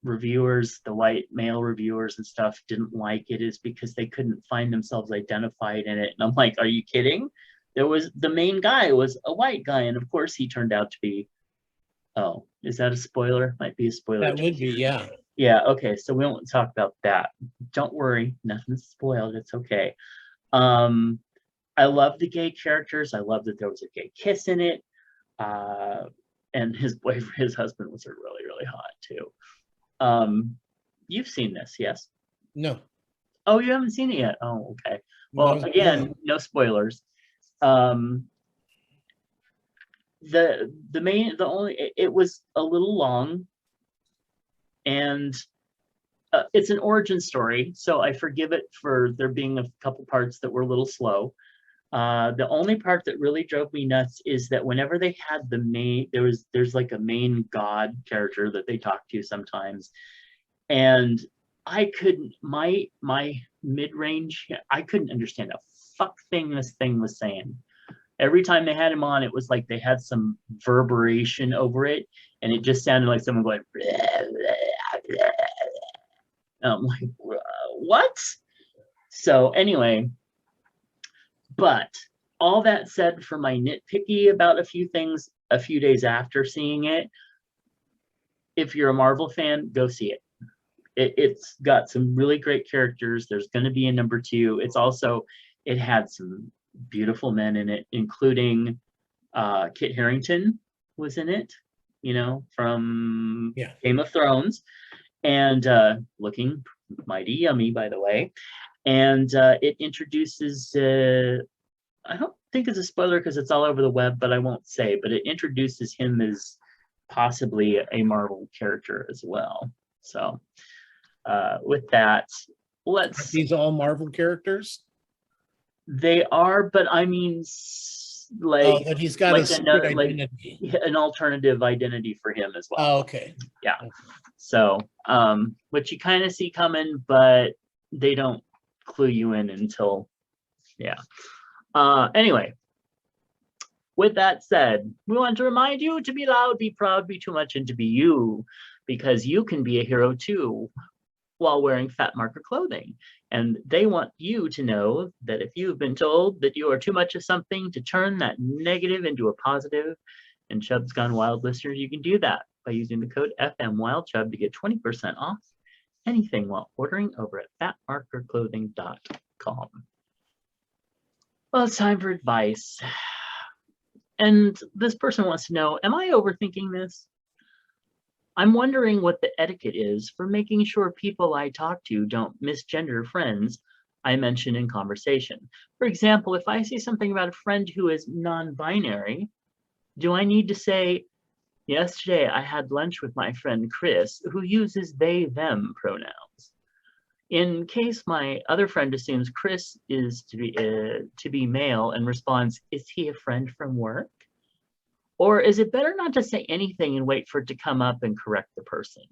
reviewers, the white male reviewers and stuff didn't like it is because they couldn't find themselves identified in it. And I'm like, are you kidding? There was, the main guy was a white guy, and of course he turned out to be, oh, is that a spoiler? Might be a spoiler. That would be, yeah. Yeah, okay, so we won't talk about that. Don't worry, nothing's spoiled, it's okay. I love the gay characters. I love that there was a gay kiss in it. And his boyfriend, his husband was really, really hot too. You've seen this, yes? No. Oh, you haven't seen it yet? Oh, okay. Well, No, again, no spoilers. It was a little long, and it's an origin story, so I forgive it for there being a couple parts that were a little slow. The only part that really drove me nuts is that whenever they had the main, there's like a main god character that they talk to sometimes, and I couldn't, my mid-range, I couldn't understand a fuck thing this thing was saying. Every time they had him on, it was like they had some reverberation over it, and it just sounded like someone going, blah, blah, blah. And I'm like, what? So anyway, but all that said, for my nitpicky about a few things a few days after seeing it, if you're a Marvel fan, go see it. It's got some really great characters. There's going to be a number 2. It's also, it had some beautiful men in it, including Kit Harington was in it, you know, from Game of Thrones, and looking mighty yummy, by the way. And it introduces, I don't think it's a spoiler because it's all over the web, but I won't say, but it introduces him as possibly a Marvel character as well. So with that, Are these all Marvel characters? They are, but I mean, Oh, that he's got a secret like identity. an alternative identity for him as well. Oh, okay. Yeah. Okay. So, which you kind of see coming, but they don't clue you in until, yeah. Anyway, with that said, we want to remind you to be loud, be proud, be too much, and to be you, because you can be a hero too while wearing fat marker clothing. And they want you to know that if you've been told that you are too much of something, to turn that negative into a positive. And Chubs Gone Wild listeners, you can do that by using the code FMWildChub to get 20% off anything while ordering over at fatmarkerclothing.com. Well, it's time for advice. And this person wants to know, am I overthinking this? I'm wondering what the etiquette is for making sure people I talk to don't misgender friends I mention in conversation. For example, if I say something about a friend who is non-binary, do I need to say, yesterday I had lunch with my friend Chris, who uses they, them pronouns? In case my other friend assumes Chris is to be male and responds, is he a friend from work? Or is it better not to say anything and wait for it to come up and correct the person?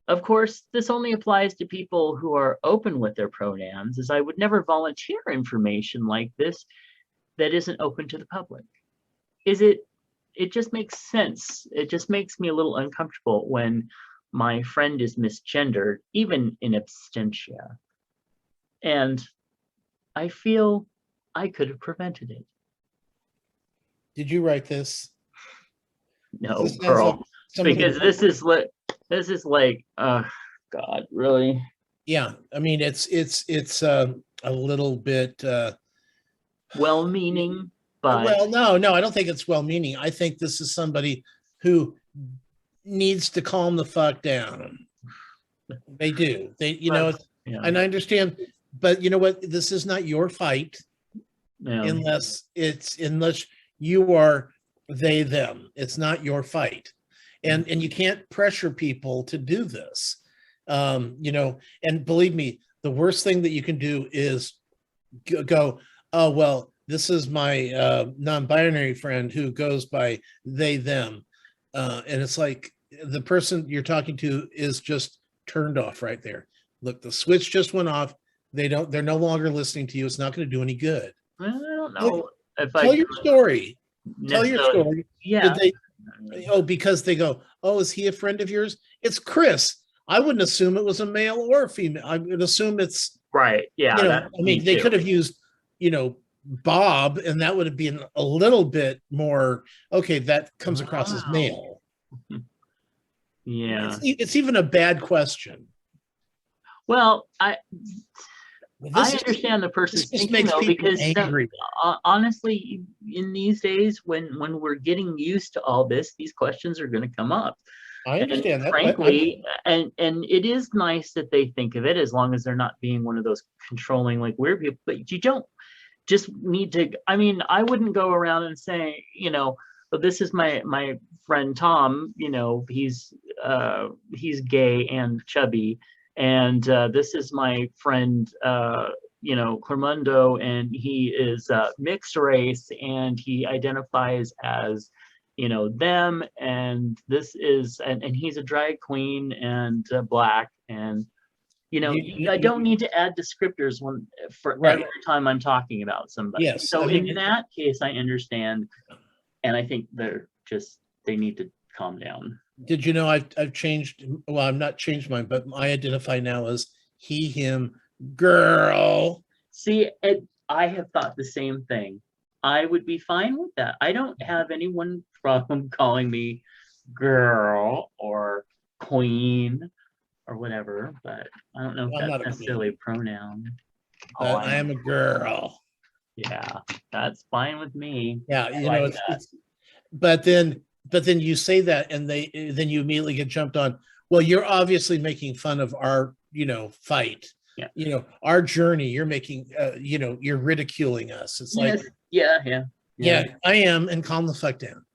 Of course, this only applies to people who are open with their pronouns, as I would never volunteer information like this that isn't open to the public. It just makes sense. It just makes me a little uncomfortable when my friend is misgendered, even in absentia. And I feel I could have prevented it. Did you write this? No, girl, because this is like, God, really? Yeah, I mean, it's a little bit well-meaning, but well, no, I don't think it's well-meaning. I think this is somebody who needs to calm the fuck down. They do. They, yeah. And I understand, but you know what? This is not your fight, unless you are they, them. It's not your fight. And you can't pressure people to do this. And believe me, the worst thing that you can do is go, oh, well, this is my non-binary friend who goes by they, them. And it's like the person you're talking to is just turned off right there. Look, the switch just went off. They're no longer listening to you. It's not going to do any good. I don't know. Tell your story. Tell your story. Yeah. Because they go, oh, is he a friend of yours? It's Chris. I wouldn't assume it was a male or a female. I would assume it's right. Yeah. I mean, they could have used, Bob, and that would have been a little bit more, okay, that comes across as male. Yeah. It's even a bad question. Well, I understand the person's thinking, though, because honestly, in these days, when we're getting used to all this, these questions are going to come up. I understand that. Frankly, and it is nice that they think of it, as long as they're not being one of those controlling, like, weird people. But you don't just need to. I mean, I wouldn't go around and say, but this is my friend Tom. He's gay and chubby. And this is my friend, Clermundo, and he is mixed race, and he identifies as, them. And this is, and he's a drag queen and black. And, I don't need to add descriptors every time I'm talking about somebody. Yes. So in that case, I understand. And I think they need to calm down. Did you know I've changed? Well, I'm not changed mine, but I identify now as he, him, girl. See, I have thought the same thing. I would be fine with that. I don't have anyone problem calling me girl or queen or whatever, but I don't know if that's necessarily a pronoun. But I am a girl. Yeah, that's fine with me. Yeah, but then you say that, and then you immediately get jumped on. Well, you're obviously making fun of our, fight. Yeah. Our journey. You're making, you're ridiculing us. It's like, yeah, I am, and calm the fuck down.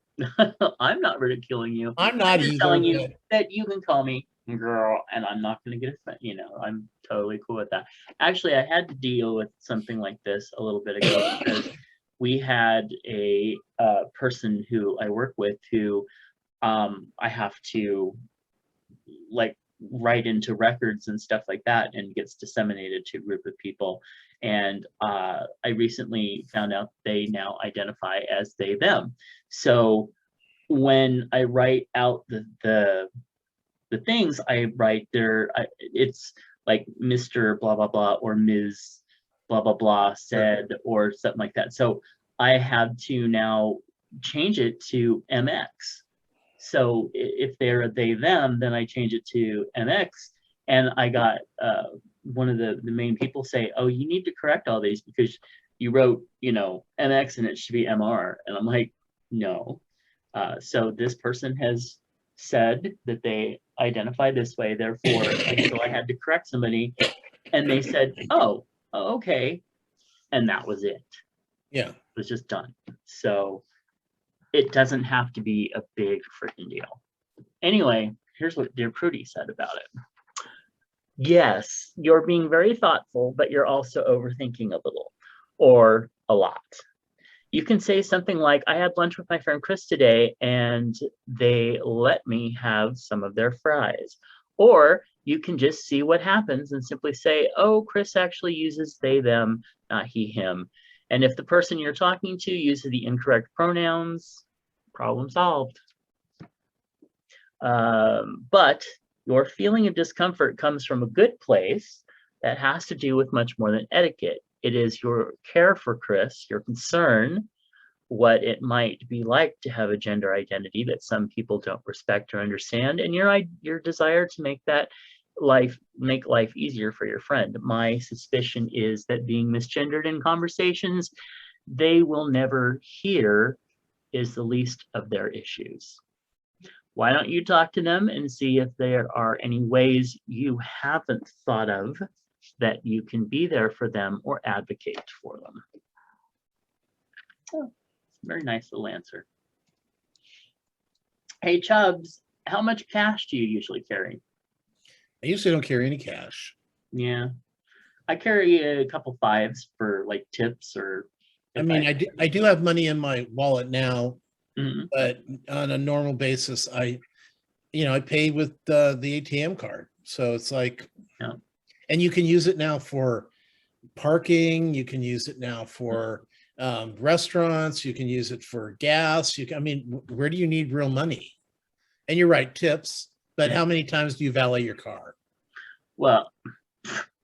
I'm not ridiculing you. I'm I'm not just either, telling you but that you can call me girl, and I'm not going to get offended. I'm totally cool with that. Actually, I had to deal with something like this a little bit ago because we had a person who I work with who I have to like write into records and stuff like that, and gets disseminated to a group of people. And I recently found out they now identify as they them. So when I write out the things I write there, it's like Mr. blah blah blah or Ms. blah blah blah sure. said or something like that. So I have to now change it to MX. So if they're they them, then I change it to MX. And I got one of the main people say, "Oh, you need to correct all these because you wrote MX and it should be MR." And I'm like, "No." So this person has said that they identify this way, therefore, so I had to correct somebody, and they said, "Oh, okay," and that was it. Yeah. It was just done. So it doesn't have to be a big freaking deal. Anyway, here's what Dear Prudie said about it. Yes, you're being very thoughtful, but you're also overthinking a little or a lot. You can say something like, I had lunch with my friend Chris today and they let me have some of their fries. Or you can just see what happens and simply say, oh, Chris actually uses they, them, not he, him. And if the person you're talking to uses the incorrect pronouns, problem solved. But your feeling of discomfort comes from a good place that has to do with much more than etiquette. It is your care for Chris, your concern, what it might be like to have a gender identity that some people don't respect or understand, and your desire to make life easier for your friend. My suspicion is that being misgendered in conversations they will never hear is the least of their issues. Why don't you talk to them and see if there are any ways you haven't thought of that you can be there for them or advocate for them? Oh, very nice little answer. Hey, Chubs, how much cash do you usually carry? I usually don't carry any cash. Yeah, I carry a couple fives for like tips or. I mean, I do have money in my wallet now, Mhm. but on a normal basis, I pay with the ATM card. So it's like, Yeah. and you can use it now for parking. You can use it now for restaurants. You can use it for gas. I mean, where do you need real money? And you're right, tips. But how many times do you valet your car? Well,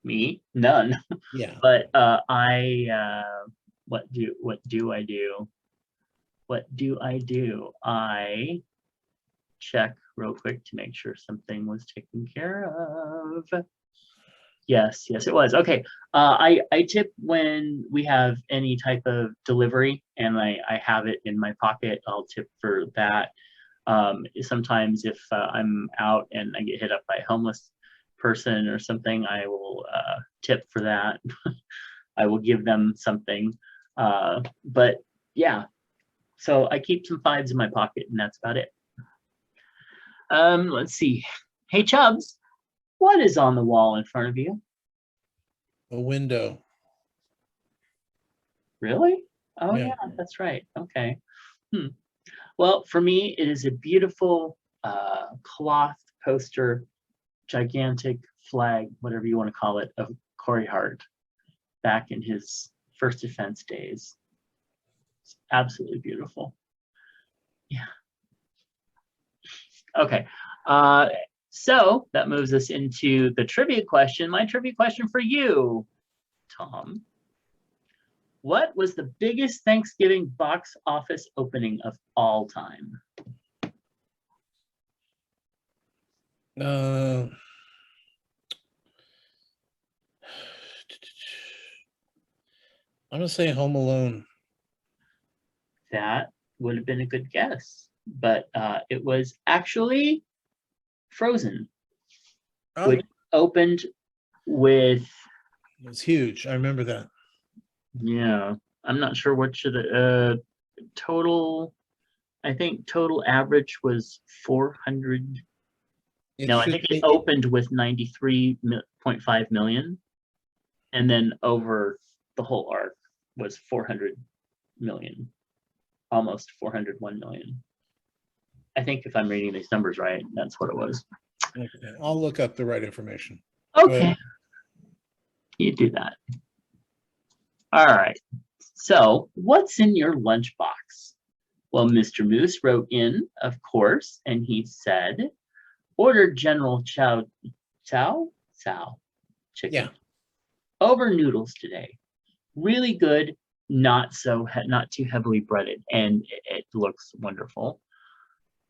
me, none. Yeah. But what do I do? What do I do? I check real quick to make sure something was taken care of. Yes, it was. Okay. I tip when we have any type of delivery and I have it in my pocket, I'll tip for that. Sometimes if I'm out and I get hit up by a homeless person or something, I will tip for that. I will give them something. But yeah, so I keep some fives in my pocket and that's about it. Let's see. Hey, Chubs, what is on the wall in front of you? A window. Really? Oh, Yeah. yeah, that's right. Okay. Well, for me, it is a beautiful cloth poster, gigantic flag, whatever you want to call it, of Corey Hart back in his first defense days. It's absolutely beautiful. Yeah. Okay. So that moves us into the trivia question. My trivia question for you, Tom. What was the biggest Thanksgiving box office opening of all time? I'm gonna say Home Alone. That would have been a good guess, but it was actually Frozen, Oh, which opened with, it was huge. I remember that. yeah, I'm not sure what should total I think total average was 400. It No, I should think it be, opened with 93.5 million. And then over the whole arc was 400 million, almost 401 million. I think if I'm reading these numbers right, that's what it was. okay, I'll look up the right information. Okay. You do that. All right. So, what's in your lunchbox? Well, Mr. Moose wrote in, of course, and he said, order General Chow chicken Yeah, over noodles today. Really good, not too heavily breaded, and it looks wonderful.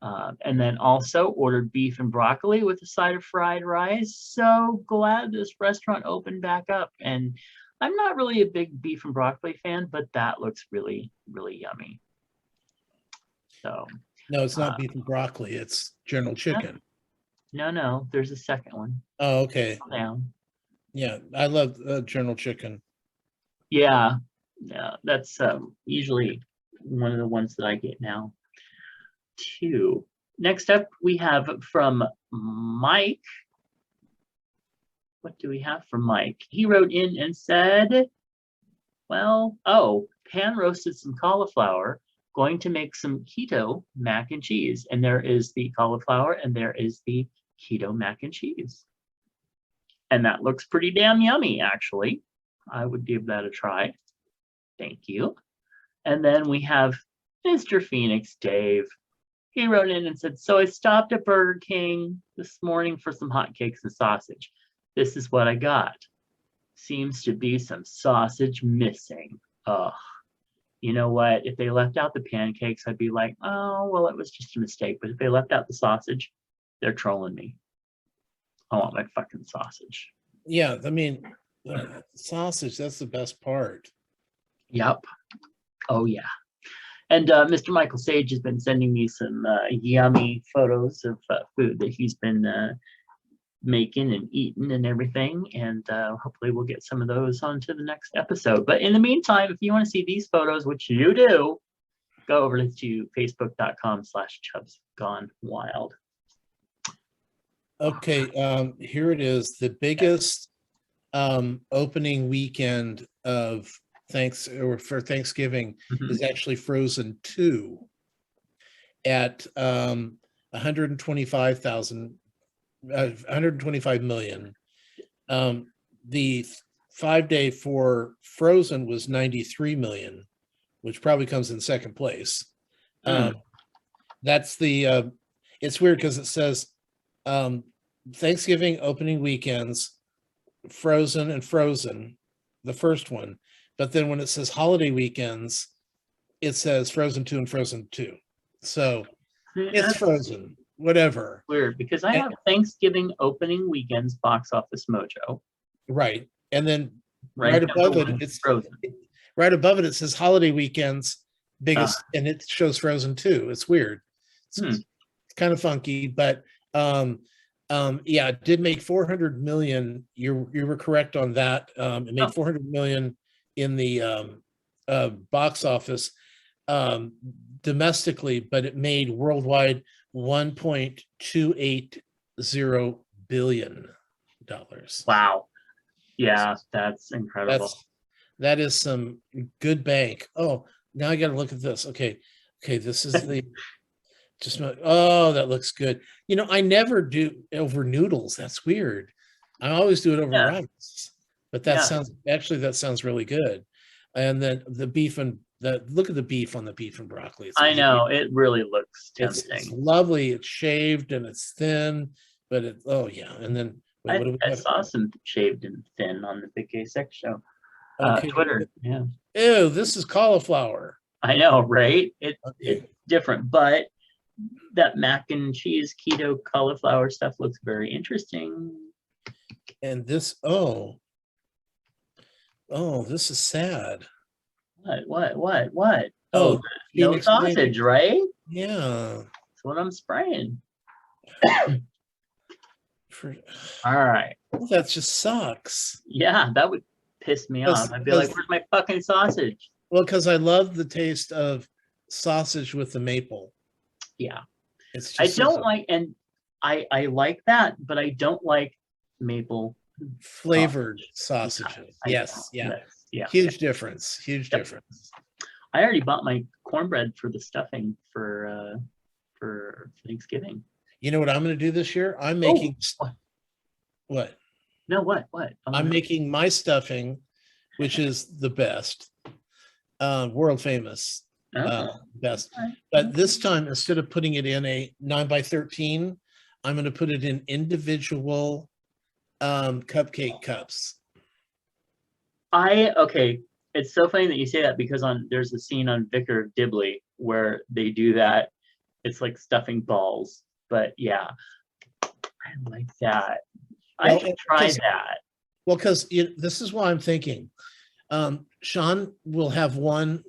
And then also ordered beef and broccoli with a side of fried rice. So glad this restaurant opened back up. And I'm not really a big beef and broccoli fan, but that looks really, really yummy. So no, it's not beef and broccoli. It's General Chicken. no, there's a second one. Oh, okay. Down. Yeah, I love General Chicken. Yeah, that's usually one of the ones that I get now. Two. Next up, we have from Mike. What do we have from Mike? He wrote in and said, well, pan roasted some cauliflower, going to make some keto mac and cheese. And there is the cauliflower and there is the keto mac and cheese. And that looks pretty damn yummy, actually. I would give that a try. Thank you. And then we have Mr. Phoenix Dave. He wrote in and said, so I stopped at Burger King this morning for some hotcakes and sausage. This is what I got. Seems to be some sausage missing. Ugh. You know what? If they left out the pancakes, I'd be like, oh, well, it was just a mistake. But if they left out the sausage, they're trolling me. I want my fucking sausage. Yeah, I mean, sausage, that's the best part. Yep. Oh, yeah. And Mr. Michael Sage has been sending me some yummy photos of food that he's been making and eating and everything. And hopefully we'll get some of those onto the next episode. But in the meantime, if you want to see these photos, which you do, go over to facebook.com/Chubs Gone Wild. Okay, here it is. The biggest opening weekend of for Thanksgiving is actually Frozen 2 at 125 million. The 5-day for Frozen was 93 million, which probably comes in second place. That's the it's weird because it says Thanksgiving opening weekends, Frozen and Frozen, the first one. But then when it says holiday weekends, it says Frozen 2 and Frozen 2. So it's Frozen, whatever. Weird, because I have Thanksgiving opening weekends box office mojo. Right. And then right above it, it's Frozen. Right above it, it says holiday weekends, biggest, and it shows Frozen 2. It's weird. It's kind of funky, but yeah, it did make 400 million. You were correct on that. It made 400 million in the box office domestically, but it made worldwide $1.280 billion. Wow. Yeah, that's incredible. That is some good bank. Oh, now I got to look at this. Okay, this is the that looks good. You know, I never do over noodles. That's weird. I always do it over rice. But that sounds really good. And then the beef and look at the beef on the beef and broccoli. I know, it really looks tempting. It's lovely. It's shaved and it's thin, but and then I saw some shaved and thin on the Big K6 show. Twitter. Yeah. Ew, this is cauliflower. I know, right? It's different, but that mac and cheese keto cauliflower stuff looks very interesting. And this, this is sad. What? Oh, no sausage, right? Yeah. That's what I'm spraying. All right. That just sucks. Yeah, that would piss me off. I'd be like, where's my fucking sausage? Well, because I love the taste of sausage with the maple. yeah. It's I just don't like, and I like that, but I don't like maple flavored sausage. sausages. I Yes, don't. yeah. Yeah. Huge difference. Huge Yep. difference. I already bought my cornbread for the stuffing for Thanksgiving. You know what I'm going to do this year? I'm making what? No, what? I'm making my stuffing, which is the best, world famous, best. But this time, instead of putting it in a 9x13, I'm going to put it in individual cupcake cups. Okay. It's so funny that you say that because there's a scene on Vicar of Dibley where they do that. It's like stuffing balls, but yeah, I like that. I should try that. Well, because this is why I'm thinking. Sean will have one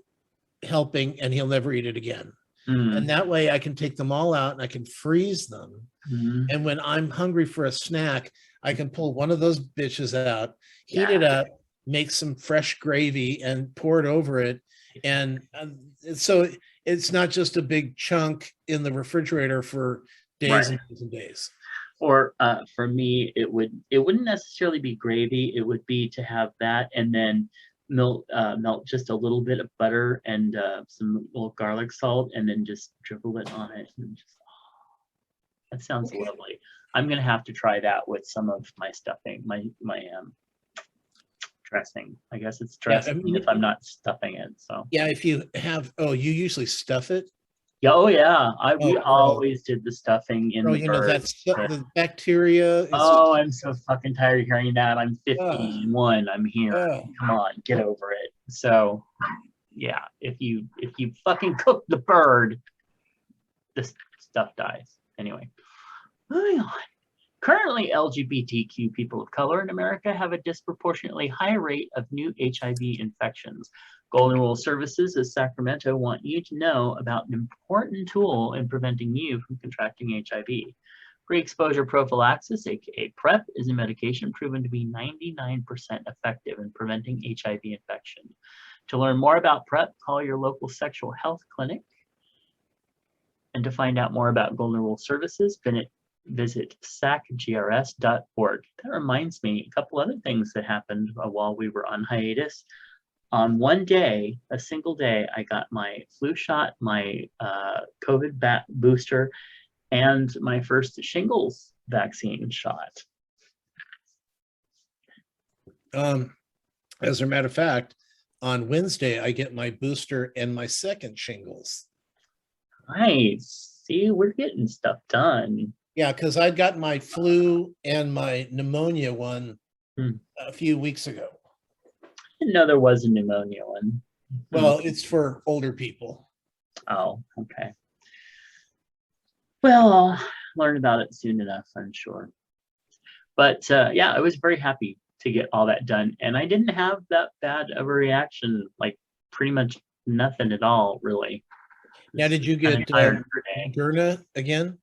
helping and he'll never eat it again. And that way I can take them all out and I can freeze them. And when I'm hungry for a snack, I can pull one of those bitches out, heat it up, make some fresh gravy and pour it over it. And so it's not just a big chunk in the refrigerator for days and days and days. Or for me, it wouldn't necessarily be gravy. It would be to have that and then melt just a little bit of butter and some little garlic salt and then just dribble it on it. And just, that sounds lovely. I'm gonna have to try that with some of my stuffing, my dressing. I guess it's dressing if I'm not stuffing it. So yeah, if you have, you usually stuff it. Yeah, oh yeah. We always did the stuffing in the bird. That's the bacteria. I'm so fucking tired of hearing that. I'm 51. I'm here. Come on, get over it. So yeah, if you fucking cook the bird, this stuff dies. Anyway, moving on. Currently, LGBTQ people of color in America have a disproportionately high rate of new HIV infections. Golden Rule Services of Sacramento want you to know about an important tool in preventing you from contracting HIV. Pre-exposure prophylaxis, aka PrEP, is a medication proven to be 99% effective in preventing HIV infection. To learn more about PrEP, call your local sexual health clinic. And to find out more about Golden Rule Services, visit sacgrs.org. That reminds me, a couple other things that happened while we were on hiatus. On one day, a single day, I got my flu shot, my COVID booster, and my first shingles vaccine shot. As a matter of fact, on Wednesday, I get my booster and my second shingles. Nice. See, we're getting stuff done. Yeah, because I got my flu and my pneumonia one a few weeks ago. I didn't know there was a pneumonia one. Well, it's for older people. Oh, okay. Well, I'll learn about it soon enough, I'm sure. But yeah, I was very happy to get all that done. And I didn't have that bad of a reaction, like pretty much nothing at all, really. Now, did you get Moderna again?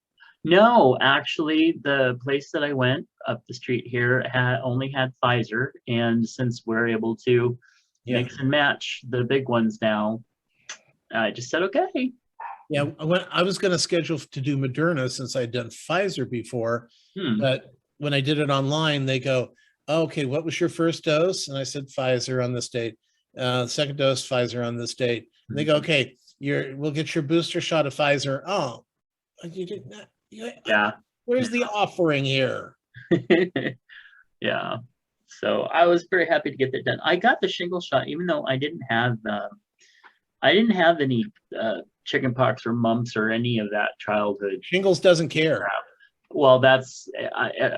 No, actually, the place that I went up the street here only had Pfizer. And since we're able to mix and match the big ones now, I just said, okay. Yeah, when I was going to schedule to do Moderna since I'd done Pfizer before, but when I did it online, they go, okay, what was your first dose? And I said, Pfizer on this date. Second dose, Pfizer on this date. And they go, okay, we'll get your booster shot of Pfizer. Oh, you did not. Yeah. Where's the offering here? Yeah. So I was very happy to get that done. I got the shingle shot, even though I didn't have any chicken pox or mumps or any of that childhood. Shingles doesn't care. Crap. Well, I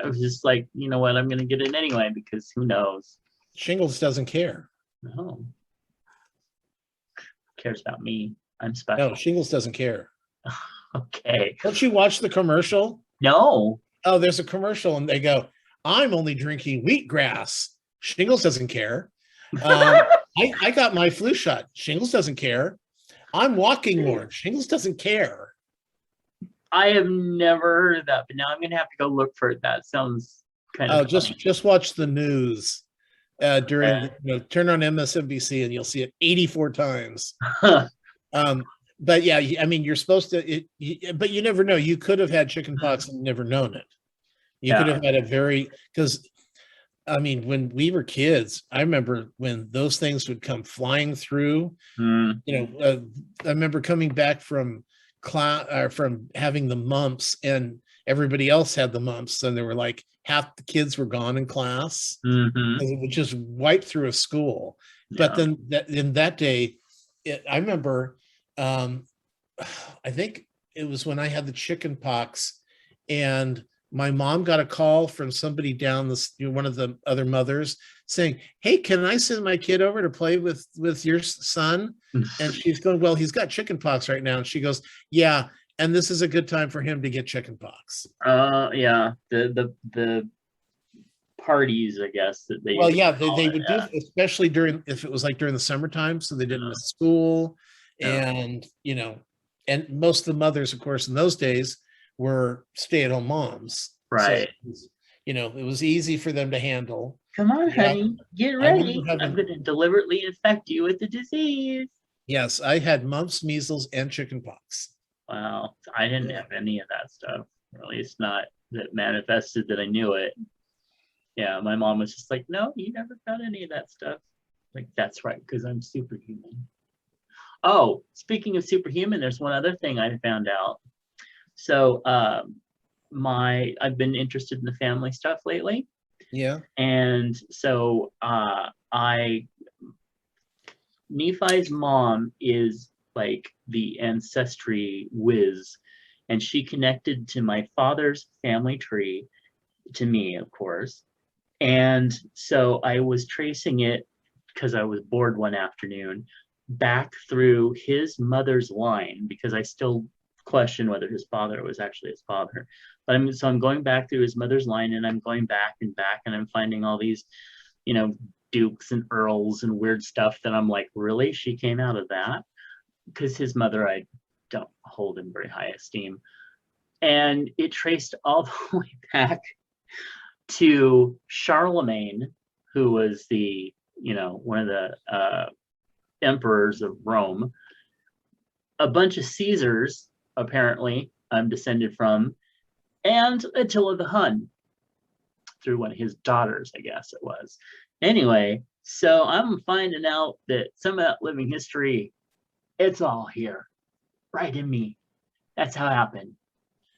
was just like, you know what, I'm going to get it anyway because who knows? Shingles doesn't care. No. Cares about me. I'm special. No, Shingles doesn't care. Okay. Don't you watch the commercial? No. Oh, there's a commercial and they go, I'm only drinking wheatgrass. Shingles doesn't care. I got my flu shot. Shingles doesn't care. I'm walking more. Shingles doesn't care. I have never heard of that, but now I'm going to have to go look for it. That sounds kind of funny. Just watch the news during turn on MSNBC and you'll see it 84 times. but yeah, I mean, you're supposed to, but you never know. You could have had chicken pox and never known it. You could Yeah. have had a because I mean, when we were kids, I remember when those things would come flying through. Mm, I remember coming back from class from having the mumps, and everybody else had the mumps, and there were like half the kids were gone in class hmm. because it would just wipe through a school. But Yeah. then in that day, I remember, um, I think it was when I had the chicken pox, and my mom got a call from somebody down one of the other mothers saying, "Hey, can I send my kid over to play with your son?" And she's going, "Well, he's got chicken pox right now." And she goes, "Yeah, and this is a good time for him to get chicken pox." Yeah. The parties, I guess, that they Well, used to yeah, call they it. would do, especially if it was like during the summertime, so they didn't Yeah. miss school. Yeah. And, and most of the mothers, of course, in those days were stay-at-home moms. So, Right. it was easy for them to handle. Come on, Yeah, honey, get I remember ready. I'm having, going to deliberately infect you with the disease. yes, I had mumps, measles, and chicken pox. Wow. I didn't Yeah. have any of that stuff, or at least not that manifested that I knew it. Yeah, my mom was just like, no, you never got any of that stuff. Like, that's right, because I'm superhuman. Oh, speaking of superhuman, there's one other thing I found out. So, I've been interested in the family stuff lately, Yeah. and so Nephi's mom is like the ancestry whiz, and she connected to my father's family tree, to me, of course. And so I was tracing it because I was bored one afternoon back through his mother's line, because I still question whether his father was actually his father. But I'm going back through his mother's line, and I'm going back and back, and I'm finding all these, dukes and earls and weird stuff that I'm like, really? She came out of that? Because his mother, I don't hold in very high esteem. And it traced all the way back to Charlemagne, who was one of the emperors of Rome. A bunch of Caesars, apparently, I'm descended from, and Attila the Hun, through one of his daughters, I guess it was. Anyway, so I'm finding out that some of that living history, it's all here, right in me. That's how it happened.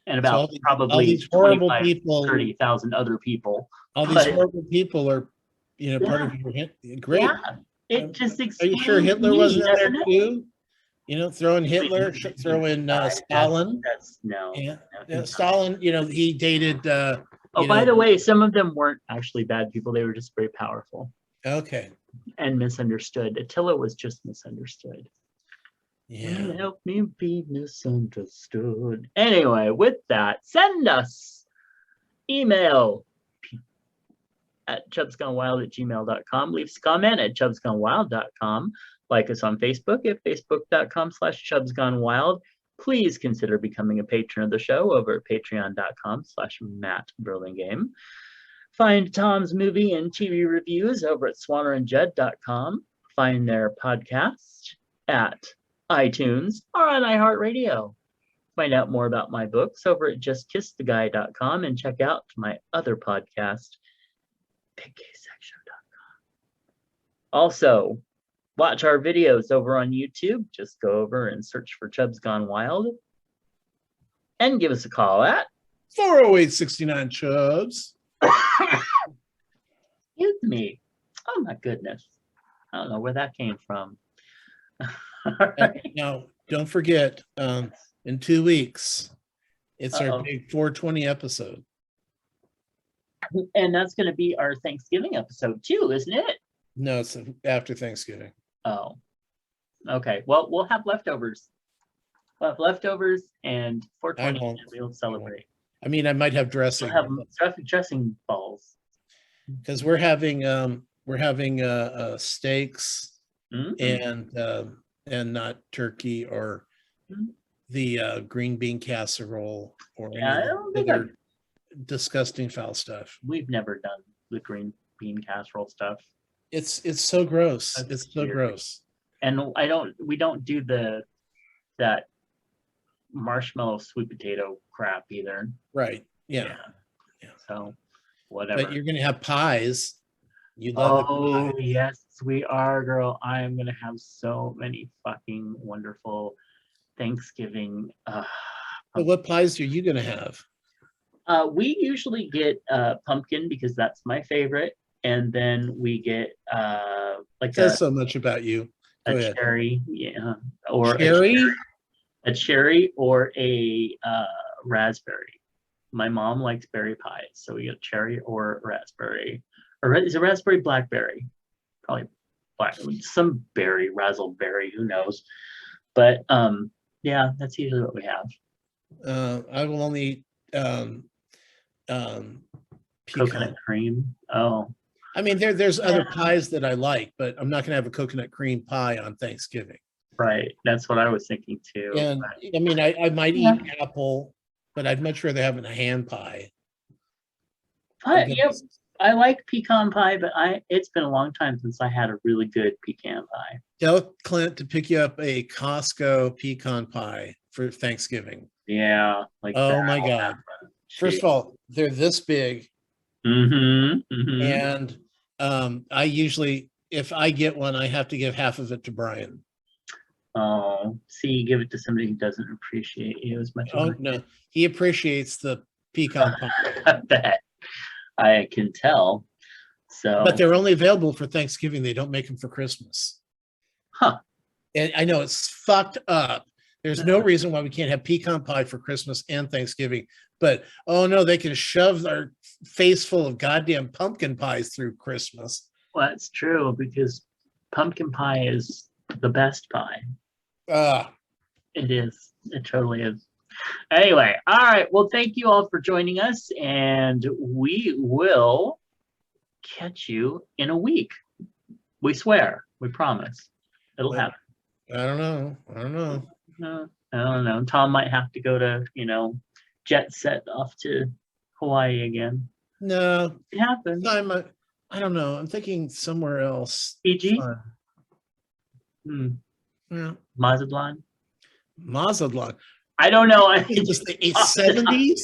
And So about all probably these horrible 25, people, 30,000 other people. all these But horrible people are, part yeah, of your yeah, great. it just Are you sure explains Hitler me, wasn't in there doesn't it? too? Throw in Hitler, throw in Stalin. That's no. Yeah, No, Stalin. He dated. oh, by the way, some of them weren't actually bad people. They were just very powerful Okay. and misunderstood. Attila was just misunderstood. Yeah. Help me be misunderstood. Anyway, with that, send us email at chubsgonewild@gmail.com. Leave us a comment at chubsgonewild.com. Like us on Facebook at facebook.com/chubsgonewild. Please consider becoming a patron of the show over at patreon.com/mattburlingame. Find Tom's movie and TV reviews over at swannerandjed.com. Find their podcast at iTunes or on iHeartRadio. Find out more about my books over at justkisstheguy.com and check out my other podcast, PigCaseSexShow.com. Also, watch our videos over on YouTube. Just go over and search for Chubs Gone Wild. And give us a call at 408-69 Chubs. Excuse me. Oh my goodness. I don't know where that came from. Now, don't forget, in 2 weeks, it's our Uh-oh. big 420 episode. And that's going to be our Thanksgiving episode too, isn't it? No, it's after Thanksgiving. Oh, okay. Well, we'll have leftovers. We'll have leftovers and 420, and we'll celebrate. I mean, I might have dressing. We'll have dressing balls. Because we're having steaks and not turkey or the green bean casserole or any other disgusting foul stuff. We've never done the green bean casserole stuff. It's so gross. That's it's so weird. gross. And we don't do the that marshmallow sweet potato crap either. Right. Yeah. Yeah. So whatever. But you're going to have pies. You love the Oh, pie. yes, we are, girl. I am gonna have so many fucking wonderful Thanksgiving. But what pies are you going to have? We usually get pumpkin because that's my favorite, and then we get like Says so much about you. Go a ahead. cherry, yeah, or Cherry? a cherry or a raspberry. My mom likes berry pies, so we get cherry or raspberry. Or is it raspberry blackberry? Probably black, some berry, razzleberry, who knows? But yeah, that's usually what we have. I will only eat pecan. Coconut cream. Oh, I mean, there's yeah. other pies that I like, but I'm not going to have a coconut cream pie on Thanksgiving. Right. That's what I was thinking too. And But, I mean, I might yeah. eat apple, but I'd much rather have a hand pie. But yep, I like pecan pie, but it's been a long time since I had a really good pecan pie. Tell Clint to pick you up a Costco pecan pie for Thanksgiving. Yeah. Like Oh my God. First of all, they're this big. And I usually, if I get one, I have to give half of it to Brian. Oh, see, give it to somebody who doesn't appreciate you as much as Oh no, he appreciates the pecan pie. I bet. I can tell. So, But they're only available for Thanksgiving. They don't make them for Christmas. huh? And I know it's fucked up. There's no reason why we can't have pecan pie for Christmas and Thanksgiving. But oh no, they can shove our face full of goddamn pumpkin pies through Christmas. Well, that's true because pumpkin pie is the best pie. It is. It totally is. Anyway, all right. Well, thank you all for joining us, and we will catch you in a week. We swear. We promise. It'll happen. I don't know. No, I don't know. Tom might have to go to, jet set off to Hawaii again. No. It happens. I don't know. I'm thinking somewhere else. Fiji? Yeah. Mazatlan? I don't know. It's the 70s?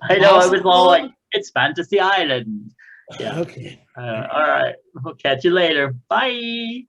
I know. I was all like, it's Fantasy Island. Yeah. Okay. All right. We'll catch you later. Bye.